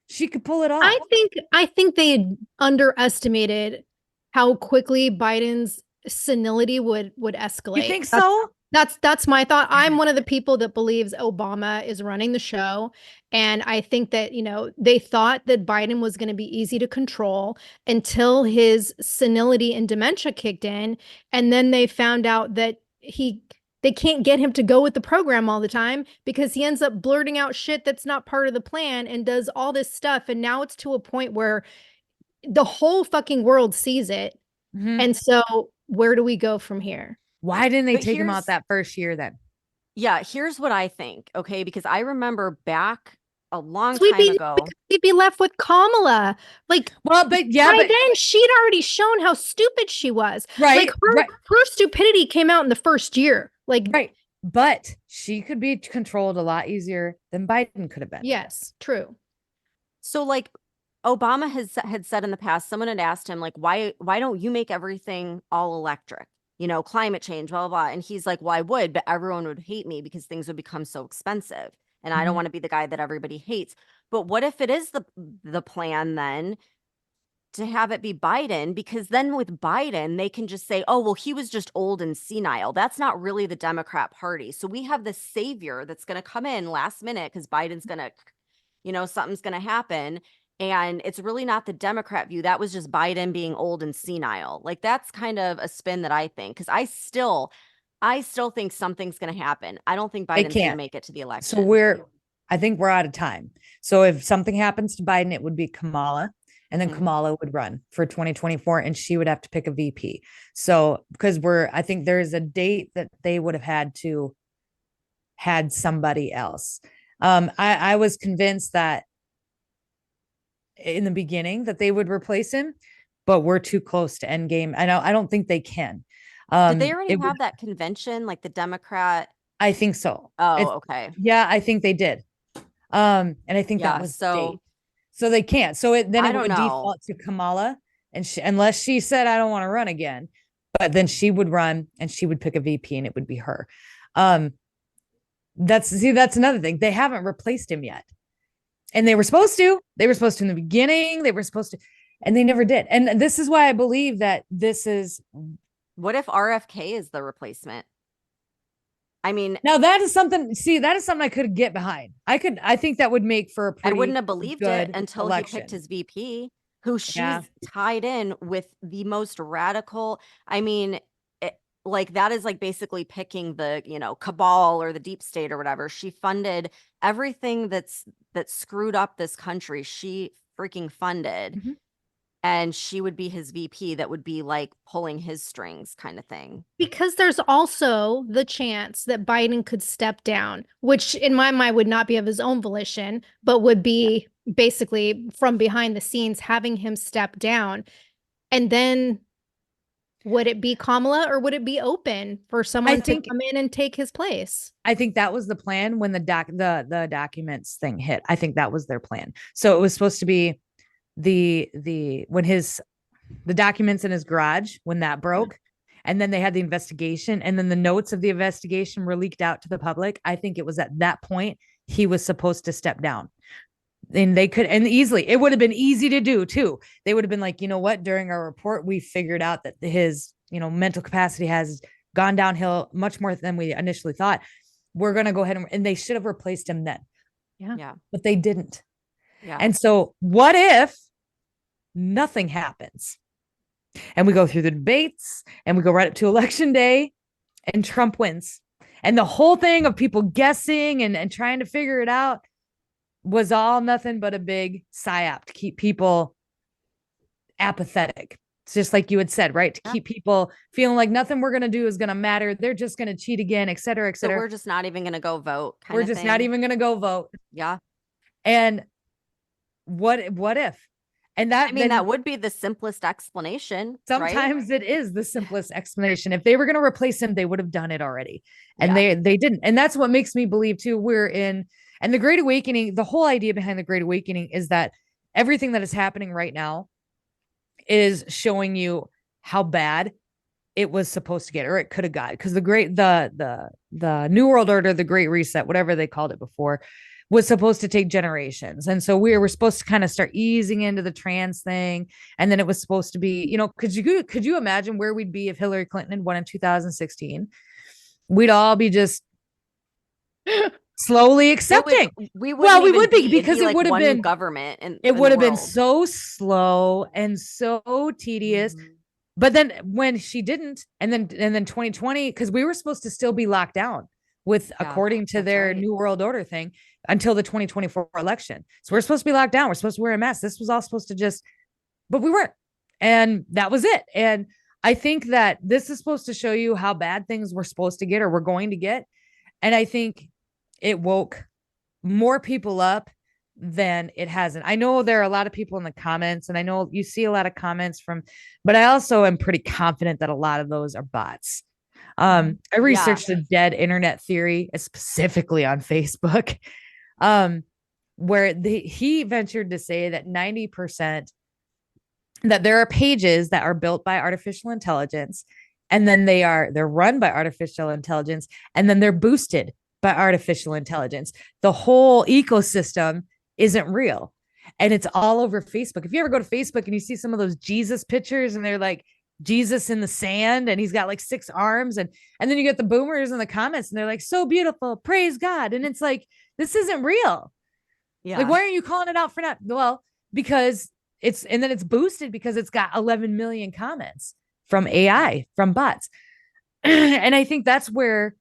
She could pull it off. I think they underestimated how quickly Biden's senility would escalate. You think so? That's my thought. I'm one of the people that believes Obama is running the show. And I think that, they thought that Biden was going to be easy to control until his senility and dementia kicked in. And then they found out that they can't get him to go with the program all the time because he ends up blurting out shit that's not part of the plan and does all this stuff. And now it's to a point where the whole fucking world sees it. And so where do we go from here? Why didn't they take him out that first year then? Yeah, here's what I think, okay? Because I remember back a long time ago. We'd be left with Kamala. Then she'd already shown how stupid she was. Right. Like her stupidity came out in the first year. Right. But she could be controlled a lot easier than Biden could have been. Yes, true. So Obama had said in the past, someone had asked him, why don't you make everything all electric? Climate change, blah, blah, blah. And he's like, well, I would, but everyone would hate me because things would become so expensive. And I don't want to be the guy that everybody hates. But what if it is the plan then to have it be Biden? Because then with Biden, they can just say, oh, well, he was just old and senile. That's not really the Democrat Party. So we have this savior that's going to come in last minute because Biden's going to, something's going to happen. And it's really not the Democrat view. That was just Biden being old and senile. That's kind of a spin that I think, because I still think something's going to happen. I don't think Biden's going to make it to the election. So I think we're out of time. So if something happens to Biden, it would be Kamala, and then Kamala would run for 2024, and she would have to pick a VP. So because I think there's a date that they would have had somebody else. I was convinced that in the beginning that they would replace him, but we're too close to endgame. I don't think they can. Did they already have that convention, like the Democrat? I think so. Oh, okay. Yeah, I think they did. And I think that was so they can't. So it would default to Kamala, and unless she said, I don't want to run again, but then she would run and she would pick a VP and it would be her. That's another thing. They haven't replaced him yet. And they were supposed to. They were supposed to in the beginning. They were supposed to, and they never did. And this is why I believe that this is. What if RFK is the replacement? I mean, now that is something. See, that is something I could get behind. I think that would make for a pretty. I wouldn't have believed it until election. He picked his VP, who she's tied in with the most radical. I mean, that is basically picking the cabal or the deep state or whatever. She funded everything that screwed up this country. She freaking funded, and she would be his VP. That would be pulling his strings, kind of thing. Because there's also the chance that Biden could step down, which in my mind would not be of his own volition, but would be basically from behind the scenes, having him step down. And then would it be Kamala or would it be open for someone to think come in and take his place? I think that was the plan when the documents thing hit. I think that was their plan. So it was supposed to be when the documents in his garage when that broke, and then they had the investigation, and then the notes of the investigation were leaked out to the public. I think it was at that point he was supposed to step down. And they could, and easily, it would have been easy to do too. They would have been like, you know what, during our report, we figured out that his, mental capacity has gone downhill much more than we initially thought. We're going to go ahead and they should have replaced him then. Yeah. But they didn't. Yeah. And so what if nothing happens? And we go through the debates and we go right up to election day and Trump wins. And the whole thing of people guessing and trying to figure it out was all nothing but a big psyop to keep people apathetic. It's just like you had said, right? To keep people feeling like nothing we're going to do is going to matter. They're just going to cheat again, et cetera, et cetera. So we're just not even going to go vote. We're just not even going to go vote. Yeah. And what if? And that would be the simplest explanation. Sometimes right? It is the simplest explanation. If they were going to replace him, they would have done it already. And they didn't. And that's what makes me believe too, and the Great Awakening, the whole idea behind the Great Awakening is that everything that is happening right now is showing you how bad it was supposed to get, or it could have got. Because the New World Order, the Great Reset, whatever they called it before, was supposed to take generations. And so we were supposed to kind of start easing into the trans thing. And then it was supposed to be, could you imagine where we'd be if Hillary Clinton had won in 2016? We'd all be just slowly accepting. We would be because it would have been government, and it would have been so slow and so tedious. Mm-hmm. But then when she didn't, and then 2020, because we were supposed to still be locked down according to their New World Order thing until the 2024 election. So we're supposed to be locked down. We're supposed to wear a mask. This was all supposed to but we weren't. And that was it. And I think that this is supposed to show you how bad things were supposed to get or we're going to get. And I think it woke more people up than it hasn't. I know there are a lot of people in the comments, and I know you see a lot of comments but I also am pretty confident that a lot of those are bots. I researched a dead internet theory, specifically on Facebook, where he ventured to say that 90% that there are pages that are built by artificial intelligence, and then they're run by artificial intelligence, and then they're boosted by artificial intelligence. The whole ecosystem isn't real. And it's all over Facebook. If you ever go to Facebook and you see some of those Jesus pictures and they're like Jesus in the sand and he's got like 6 arms, and then you get the boomers in the comments and they're like, so beautiful, praise God. And it's like, this isn't real. Yeah. Like, why aren't you calling it out for not? Well, because it's boosted because it's got 11 million comments from AI, from bots. And I think that's where,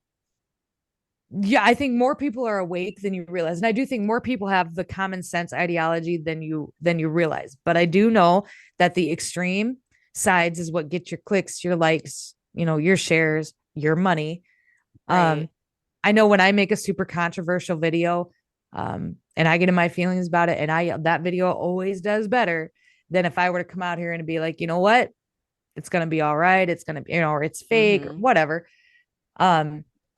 I think more people are awake than you realize. And I do think more people have the common sense ideology than you realize. But I do know that the extreme sides is what gets your clicks, your likes, your shares, your money. Right. I know when I make a super controversial video, and I get in my feelings about it, and that video always does better than if I were to come out here and be like, you know what, it's going to be all right. It's going to, or it's fake or whatever.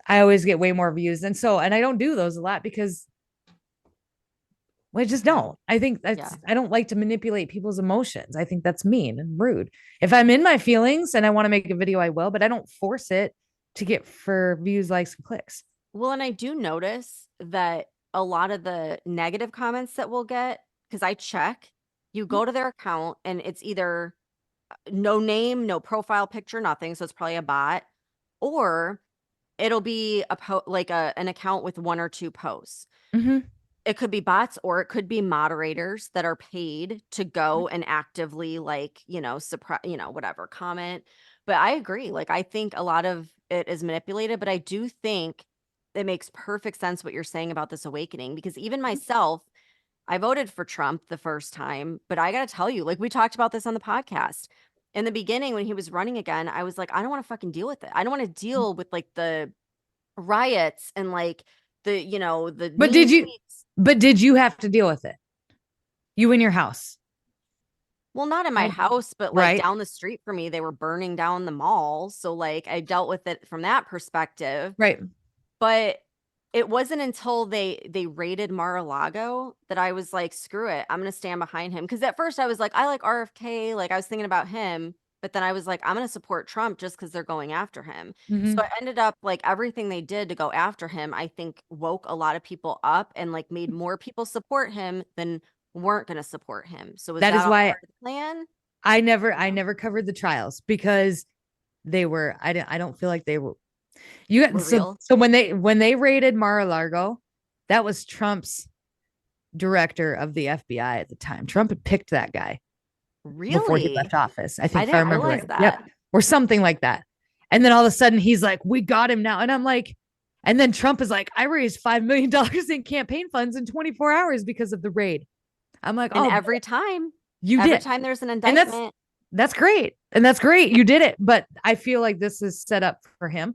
I always get way more views. And I don't do those a lot because I just don't. I think I don't like to manipulate people's emotions. I think that's mean and rude. If I'm in my feelings and I want to make a video, I will, but I don't force it to get for views, likes, and clicks. Well, and I do notice that a lot of the negative comments that we'll get, because I check, you go to their account and it's either no name, no profile picture, nothing. So it's probably a bot, or it'll be an account with 1 or 2 posts. Mm-hmm. It could be bots, or it could be moderators that are paid to go and actively suppress, whatever, comment. But I agree. I think a lot of it is manipulated, but I do think it makes perfect sense what you're saying about this awakening, because even myself, I voted for Trump the first time, but I got to tell you, we talked about this on the podcast. In the beginning, when he was running again, I was like, I don't want to fucking deal with it. I don't want to deal with the riots and the But did you have to deal with it? You in your house, Well, not in my house, but like right? down the street from me, they were burning down the mall. So like I dealt with it from that perspective. Right. But it wasn't until they raided Mar-a-Lago that I was like, screw it. I'm gonna stand behind him. Because at first I was like, I like RFK, like I was thinking about him, but then I was like, I'm gonna support Trump just because they're going after him. So Mhm. I ended up like everything they did to go after him, I think woke a lot of people up and like made more people support him than weren't gonna support him. So was That that is all why part of the plan? I never covered the trials because I don't feel like they were. You got Were so real? so when they raided Mar-a-Lago, that was Trump's director of the FBI at the time. Trump had picked that guy before he Really? left office. I I think if I didn't remember realize right. Yep. that. Or something like that. And then all of a sudden he's like, we got him now. And I'm like, and then Trump is like, I raised $5 million in campaign funds in 24 hours because of the raid. I'm like, And oh, you every did. time there's an And indictment, that's great. And that's great. You did it. But I feel like this is set up for him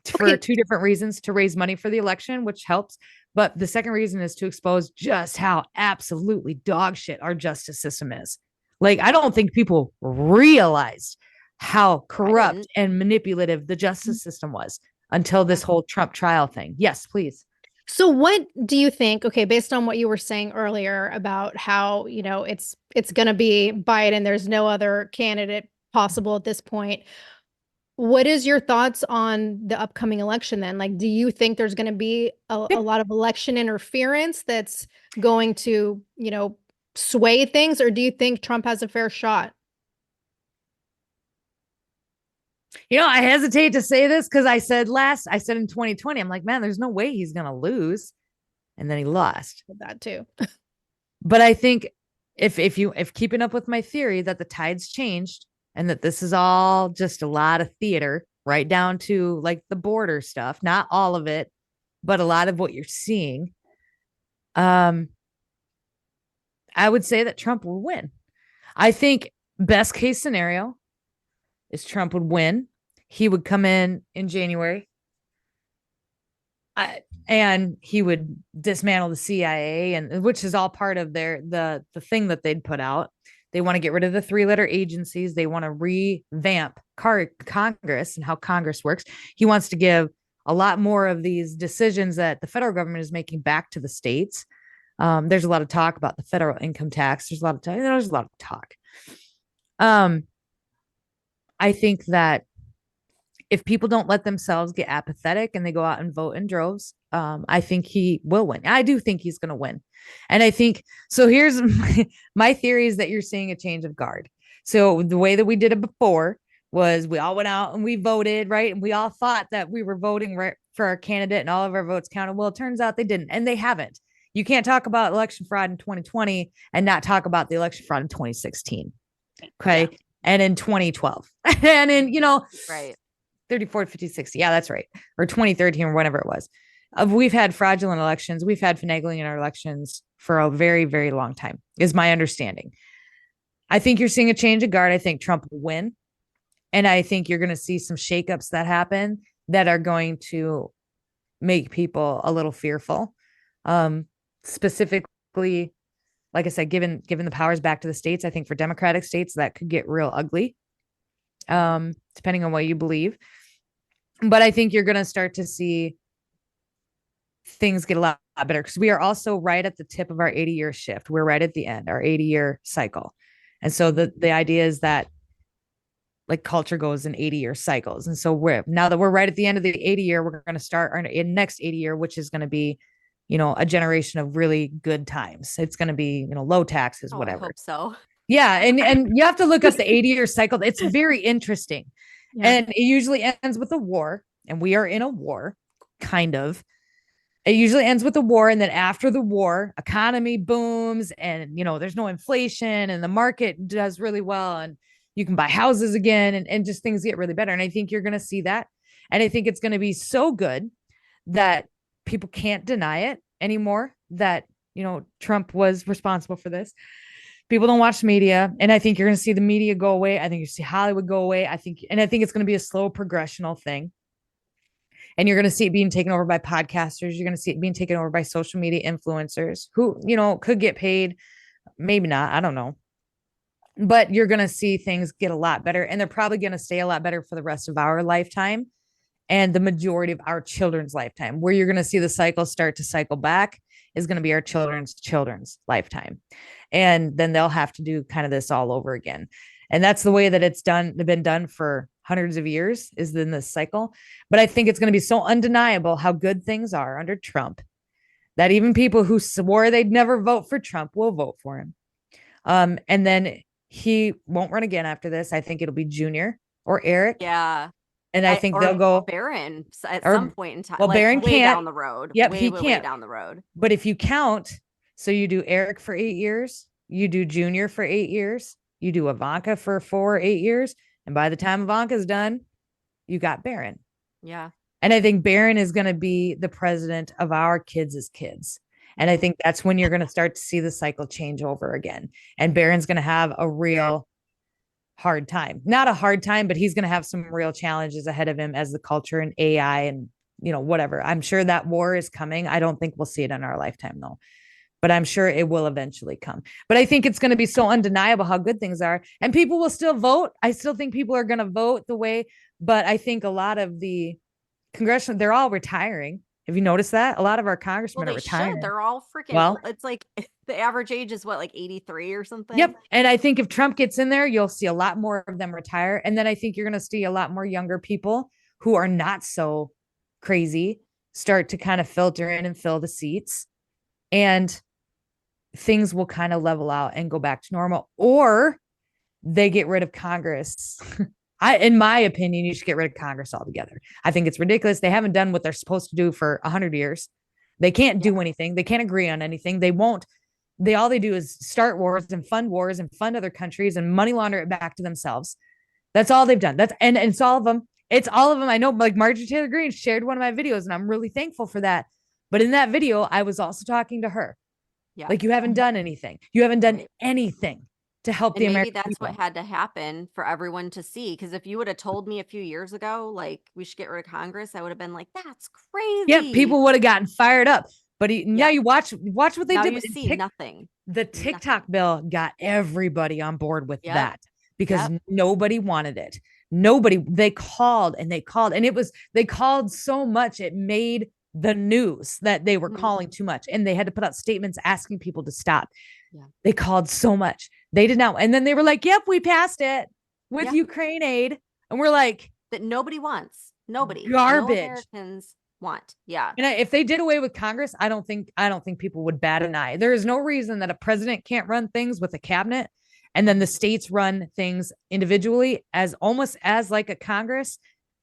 for Okay. two different reasons: to raise money for the election, which helps. But the second reason is to expose just how absolutely dog shit our justice system is. Like, I don't think people realized how I corrupt didn't. and manipulative the justice system was until Yeah. this whole Trump trial thing. Yes, please. So what do you think, okay, based on what you were saying earlier about how, it's going to be Biden, there's no other candidate possible at this point. What is your thoughts on the upcoming election then? Like, do you think there's going to be a lot of election interference that's going to, sway things, or do you think Trump has a fair shot? I hesitate to say this because I said in 2020, I'm like, man, there's no way he's going to lose. And then he lost. With that too. But I think if keeping up with my theory that the tides changed and that this is all just a lot of theater, right down to like the border stuff, not all of it, but a lot of what you're seeing, um, I would say that Trump will win. I think best case scenario is Trump would win. He would come in January. And he would dismantle the CIA, and which is all part of the thing that they'd put out. They want to get rid of the three-letter agencies. They want to revamp Congress and how Congress works. He wants to give a lot more of these decisions that the federal government is making back to the states. There's a lot of talk about the federal income tax. There's a lot of talk. Um, I think that if people don't let themselves get apathetic and they go out and vote in droves, I think he will win. I do think he's going to win. And I think so. Here's my theory is that you're seeing a change of guard. So the way that we did it before was we all went out and we voted, right? And we all thought that we were voting right for our candidate and all of our votes counted. Well, it turns out they didn't, and they haven't. You can't talk about election fraud in 2020 and not talk about the election fraud in 2016. Okay. Yeah. And in 2012. And in, Right. 34, 50, 60. Yeah, that's right. Or 2013 or whatever it was. We've had fraudulent elections. We've had finagling in our elections for a very, very long time, is my understanding. I think you're seeing a change of guard. I think Trump will win. And I think you're going to see some shakeups that happen that are going to make people a little fearful. Specifically, like I said, given the powers back to the states, I think for Democratic states that could get real ugly, depending on what you believe. But I think you're going to start to see things get a lot better because we are also right at the tip of our 80-year shift. We're right at the end, our 80-year cycle. And so the idea is that like culture goes in 80-year cycles. And so now that we're right at the end of the 80-year, we're going to start our next 80-year, which is going to be, a generation of really good times. It's going to be, low taxes, Oh, I whatever. hope so. Yeah. And you have to look up the 80-year cycle. It's very interesting. Yeah. And it usually ends with a war. And we are in a war, kind of. It usually ends with a war. And then after the war, economy booms and, there's no inflation and the market does really well. And you can buy houses again and just things get really better. And I think you're going to see that. And I think it's going to be so good that people can't deny it anymore that, Trump was responsible for this. People don't watch media. And I think you're going to see the media go away. I think you see Hollywood go away. I think it's going to be a slow progressional thing. And you're going to see it being taken over by podcasters. You're going to see it being taken over by social media influencers who, could get paid maybe not. I don't know. But you're going to see things get a lot better, and they're probably going to stay a lot better for the rest of our lifetime and the majority of our children's lifetime. Where you're going to see the cycle start to cycle back is going to be our children's lifetime. And then they'll have to do kind of this all over again. And that's the way that it's been done for hundreds of years, is in this cycle. But I think it's going to be so undeniable how good things are under Trump that even people who swore they'd never vote for Trump will vote for him. And then he won't run again after this. I think it'll be Junior or Eric. Yeah. And I think they'll go Barron at or, some point in time. Well, like Barron way can't. down the road. Yep, way, he can't. Way down the road. But if you count, so you do Eric for 8 years, you do Junior for 8 years, you do Ivanka for 4 or 8 years, and by the time Ivanka's done, you got Barron. Yeah. And I think Barron is going to be the president of our kids' kids. And I think that's when you're going to start to see the cycle change over again. And Barron's going to have a real hard time. Not a hard time, but he's going to have some real challenges ahead of him as the culture and AI and, whatever. I'm sure that war is coming. I don't think we'll see it in our lifetime, though. But I'm sure it will eventually come. But I think it's going to be so undeniable how good things are. And people will still vote. I still think people are going to vote the way, but I think a lot of the congressional, they're all retiring. Have you noticed that? A lot of our congressmen are retiring. They're all freaking, it's like the average age is what, like 83 or something? Yep. And I think if Trump gets in there, you'll see a lot more of them retire. And then I think you're going to see a lot more younger people who are not so crazy start to kind of filter in and fill the seats. And things will kind of level out and go back to normal, or they get rid of Congress. In my opinion, you should get rid of Congress altogether. I think it's ridiculous. They haven't done what they're supposed to do for 100 years. They can't do anything. They can't agree on anything. They won't. All they do is start wars and fund other countries and money launder it back to themselves. That's all they've done. And it's all of them. It's all of them. I know, like Marjorie Taylor Greene shared one of my videos, and I'm really thankful for that. But in that video, I was also talking to her. Yeah. Like, you haven't done anything. You haven't done anything to help the American people. Maybe that's what had to happen for everyone to see. Because if you would have told me a few years ago, like, we should get rid of Congress, I would have been like, that's crazy. Yeah, people would have gotten fired up. But now you watch what they now did. You see nothing. The TikTok bill got everybody on board with that because nobody wanted it. They called, and they called so much it made the news that they were calling too much, and they had to put out statements asking people to stop. Yeah. They called so much. They did not. And then they were like, yep, we passed it with Ukraine aid. And we're like, that nobody wants. Nobody. Garbage. No Americans want. Yeah. And if they did away with Congress, I don't think people would bat an eye. There is no reason that a president can't run things with a cabinet, and then the states run things individually as almost as like a Congress.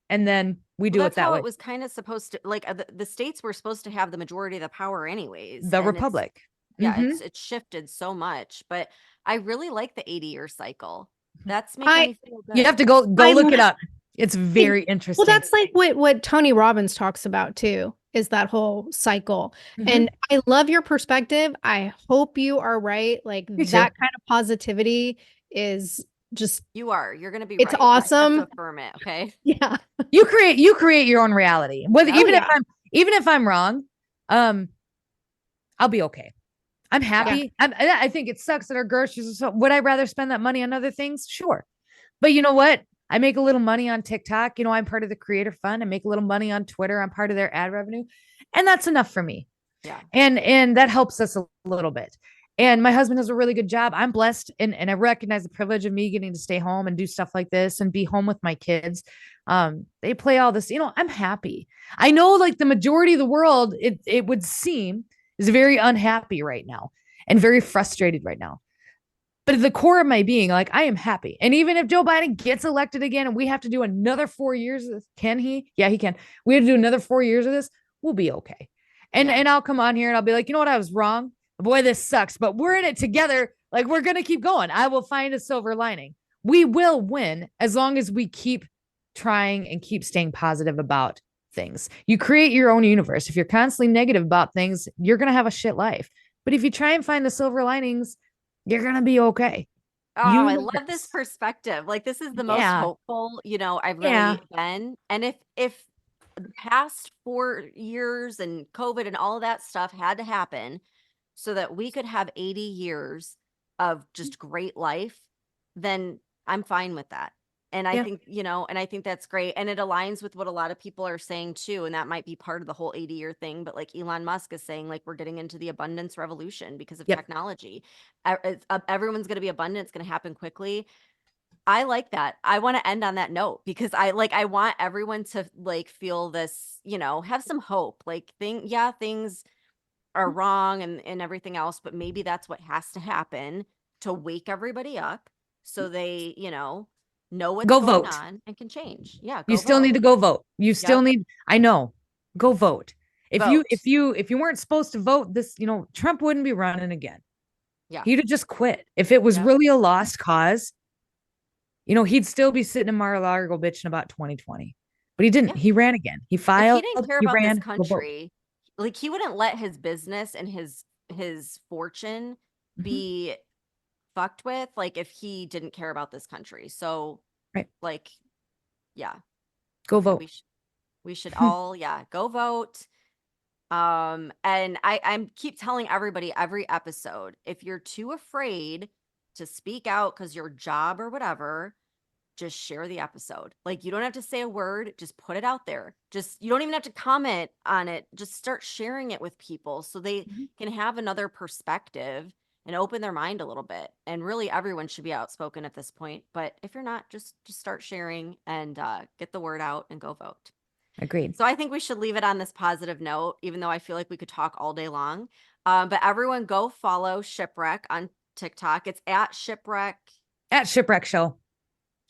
And then we do it that way. It was kind of supposed to, like, the states were supposed to have the majority of the power anyways. The Republic. It's shifted so much, but I really like the 80-year cycle. That's making me feel good. You have to go look it up. It's very interesting. Well, that's like what Tony Robbins talks about too, is that whole cycle. And I love your perspective. I hope you are right. Like, that kind of positivity is just, you're going to be it's awesome. Right. Affirm it. Okay. Yeah. You create your own reality. Even if I'm wrong, I'll be okay. I'm happy. Yeah. I think it sucks that our groceries are so. Would I rather spend that money on other things? Sure. But you know what? I make a little money on TikTok. I'm part of the Creator Fund. I make a little money on Twitter. I'm part of their ad revenue. And that's enough for me. Yeah. And that helps us a little bit. And my husband does a really good job. I'm blessed. And I recognize the privilege of me getting to stay home and do stuff like this and be home with my kids. They play all this, I'm happy. I know, like, the majority of the world, it would seem, is very unhappy right now and very frustrated right now. But at the core of my being, like, I am happy. And even if Joe Biden gets elected again and we have to do another 4 years of this, can he? Yeah, he can. We have to do another 4 years of this. We'll be okay. And I'll come on here and I'll be like, you know what? I was wrong. Boy, this sucks, but we're in it together. Like, we're going to keep going. I will find a silver lining. We will win as long as we keep trying and keep staying positive about things. You create your own universe. If you're constantly negative about things, you're going to have a shit life. But if you try and find the silver linings, you're going to be okay. Oh, I love this perspective. Like, this is the most hopeful, I've really been. And if the past 4 years and COVID and all of that stuff had to happen so that we could have 80 years of just great life, then I'm fine with that. And I Yeah. think, and I think that's great. And it aligns with what a lot of people are saying too. And that might be part of the whole 80-year thing. But like Elon Musk is saying, like, we're getting into the abundance revolution because of Yep. technology. Everyone's going to be abundant. It's going to happen quickly. I like that. I want to end on that note because I want everyone to like feel this, have some hope. Like things are wrong and everything else, but maybe that's what has to happen to wake everybody up so they, know what's Go going vote. on and can change. Yeah, You go still need vote. to go vote. You still Yep. need, I know, go vote. If Vote. you weren't supposed to vote this, Trump wouldn't be running again. Yeah. He'd have just quit. If it was Yep. really a lost cause, he'd still be sitting in Mar-a-Lago bitching about 2020. But he didn't. Yeah. He ran again. He If filed, he didn't care he about this ran, go vote. country, like he wouldn't let his business and his fortune be fucked with, like if he didn't care about this country. So Right. like, yeah. Go Okay, vote. we should all, go vote. And I'm keep telling everybody every episode, if you're too afraid to speak out because your job or whatever, just share the episode. Like you don't have to say a word, just put it out there. Just you don't even have to comment on it. Just start sharing it with people so they can have another perspective and open their mind a little bit. And really everyone should be outspoken at this point. But if you're not, just start sharing and get the word out and go vote. Agreed. So I think we should leave it on this positive note, even though I feel like we could talk all day long. But everyone go follow Shipwreck on TikTok. It's at Shipwreck. At Shipwreck Show.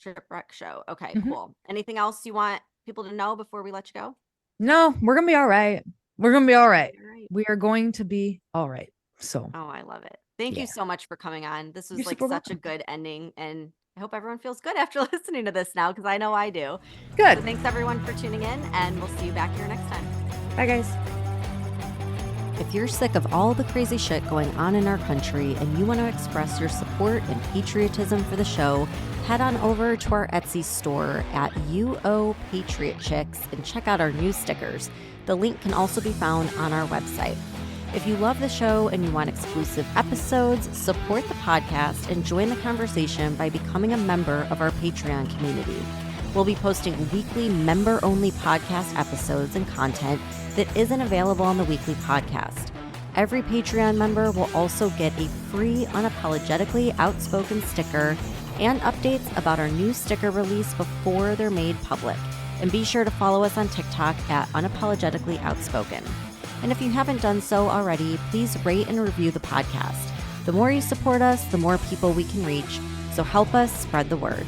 Shipwreck Show. Okay, cool. Anything else you want people to know before we let you go? No, we're going to be all right. We're going to be all right. All right. We are going to be all right. So, Oh, I love it. Thank you so much for coming on. This was You're like super such a good ending. And I hope everyone feels good after listening to this now because I know I do. good. So thanks everyone for tuning in and we'll see you back here next time. Bye, guys. If you're sick of all the crazy shit going on in our country and you want to express your support and patriotism for the show, head on over to our Etsy store at UO Patriot Chicks and check out our new stickers. The link can also be found on our website. If you love the show and you want exclusive episodes, support the podcast and join the conversation by becoming a member of our Patreon community. We'll be posting weekly member-only podcast episodes and content that isn't available on the weekly podcast. Every Patreon member will also get a free Unapologetically Outspoken sticker and updates about our new sticker release before they're made public. And be sure to follow us on TikTok at Unapologetically Outspoken. And if you haven't done so already, please rate and review the podcast. The more you support us, the more people we can reach. So help us spread the word.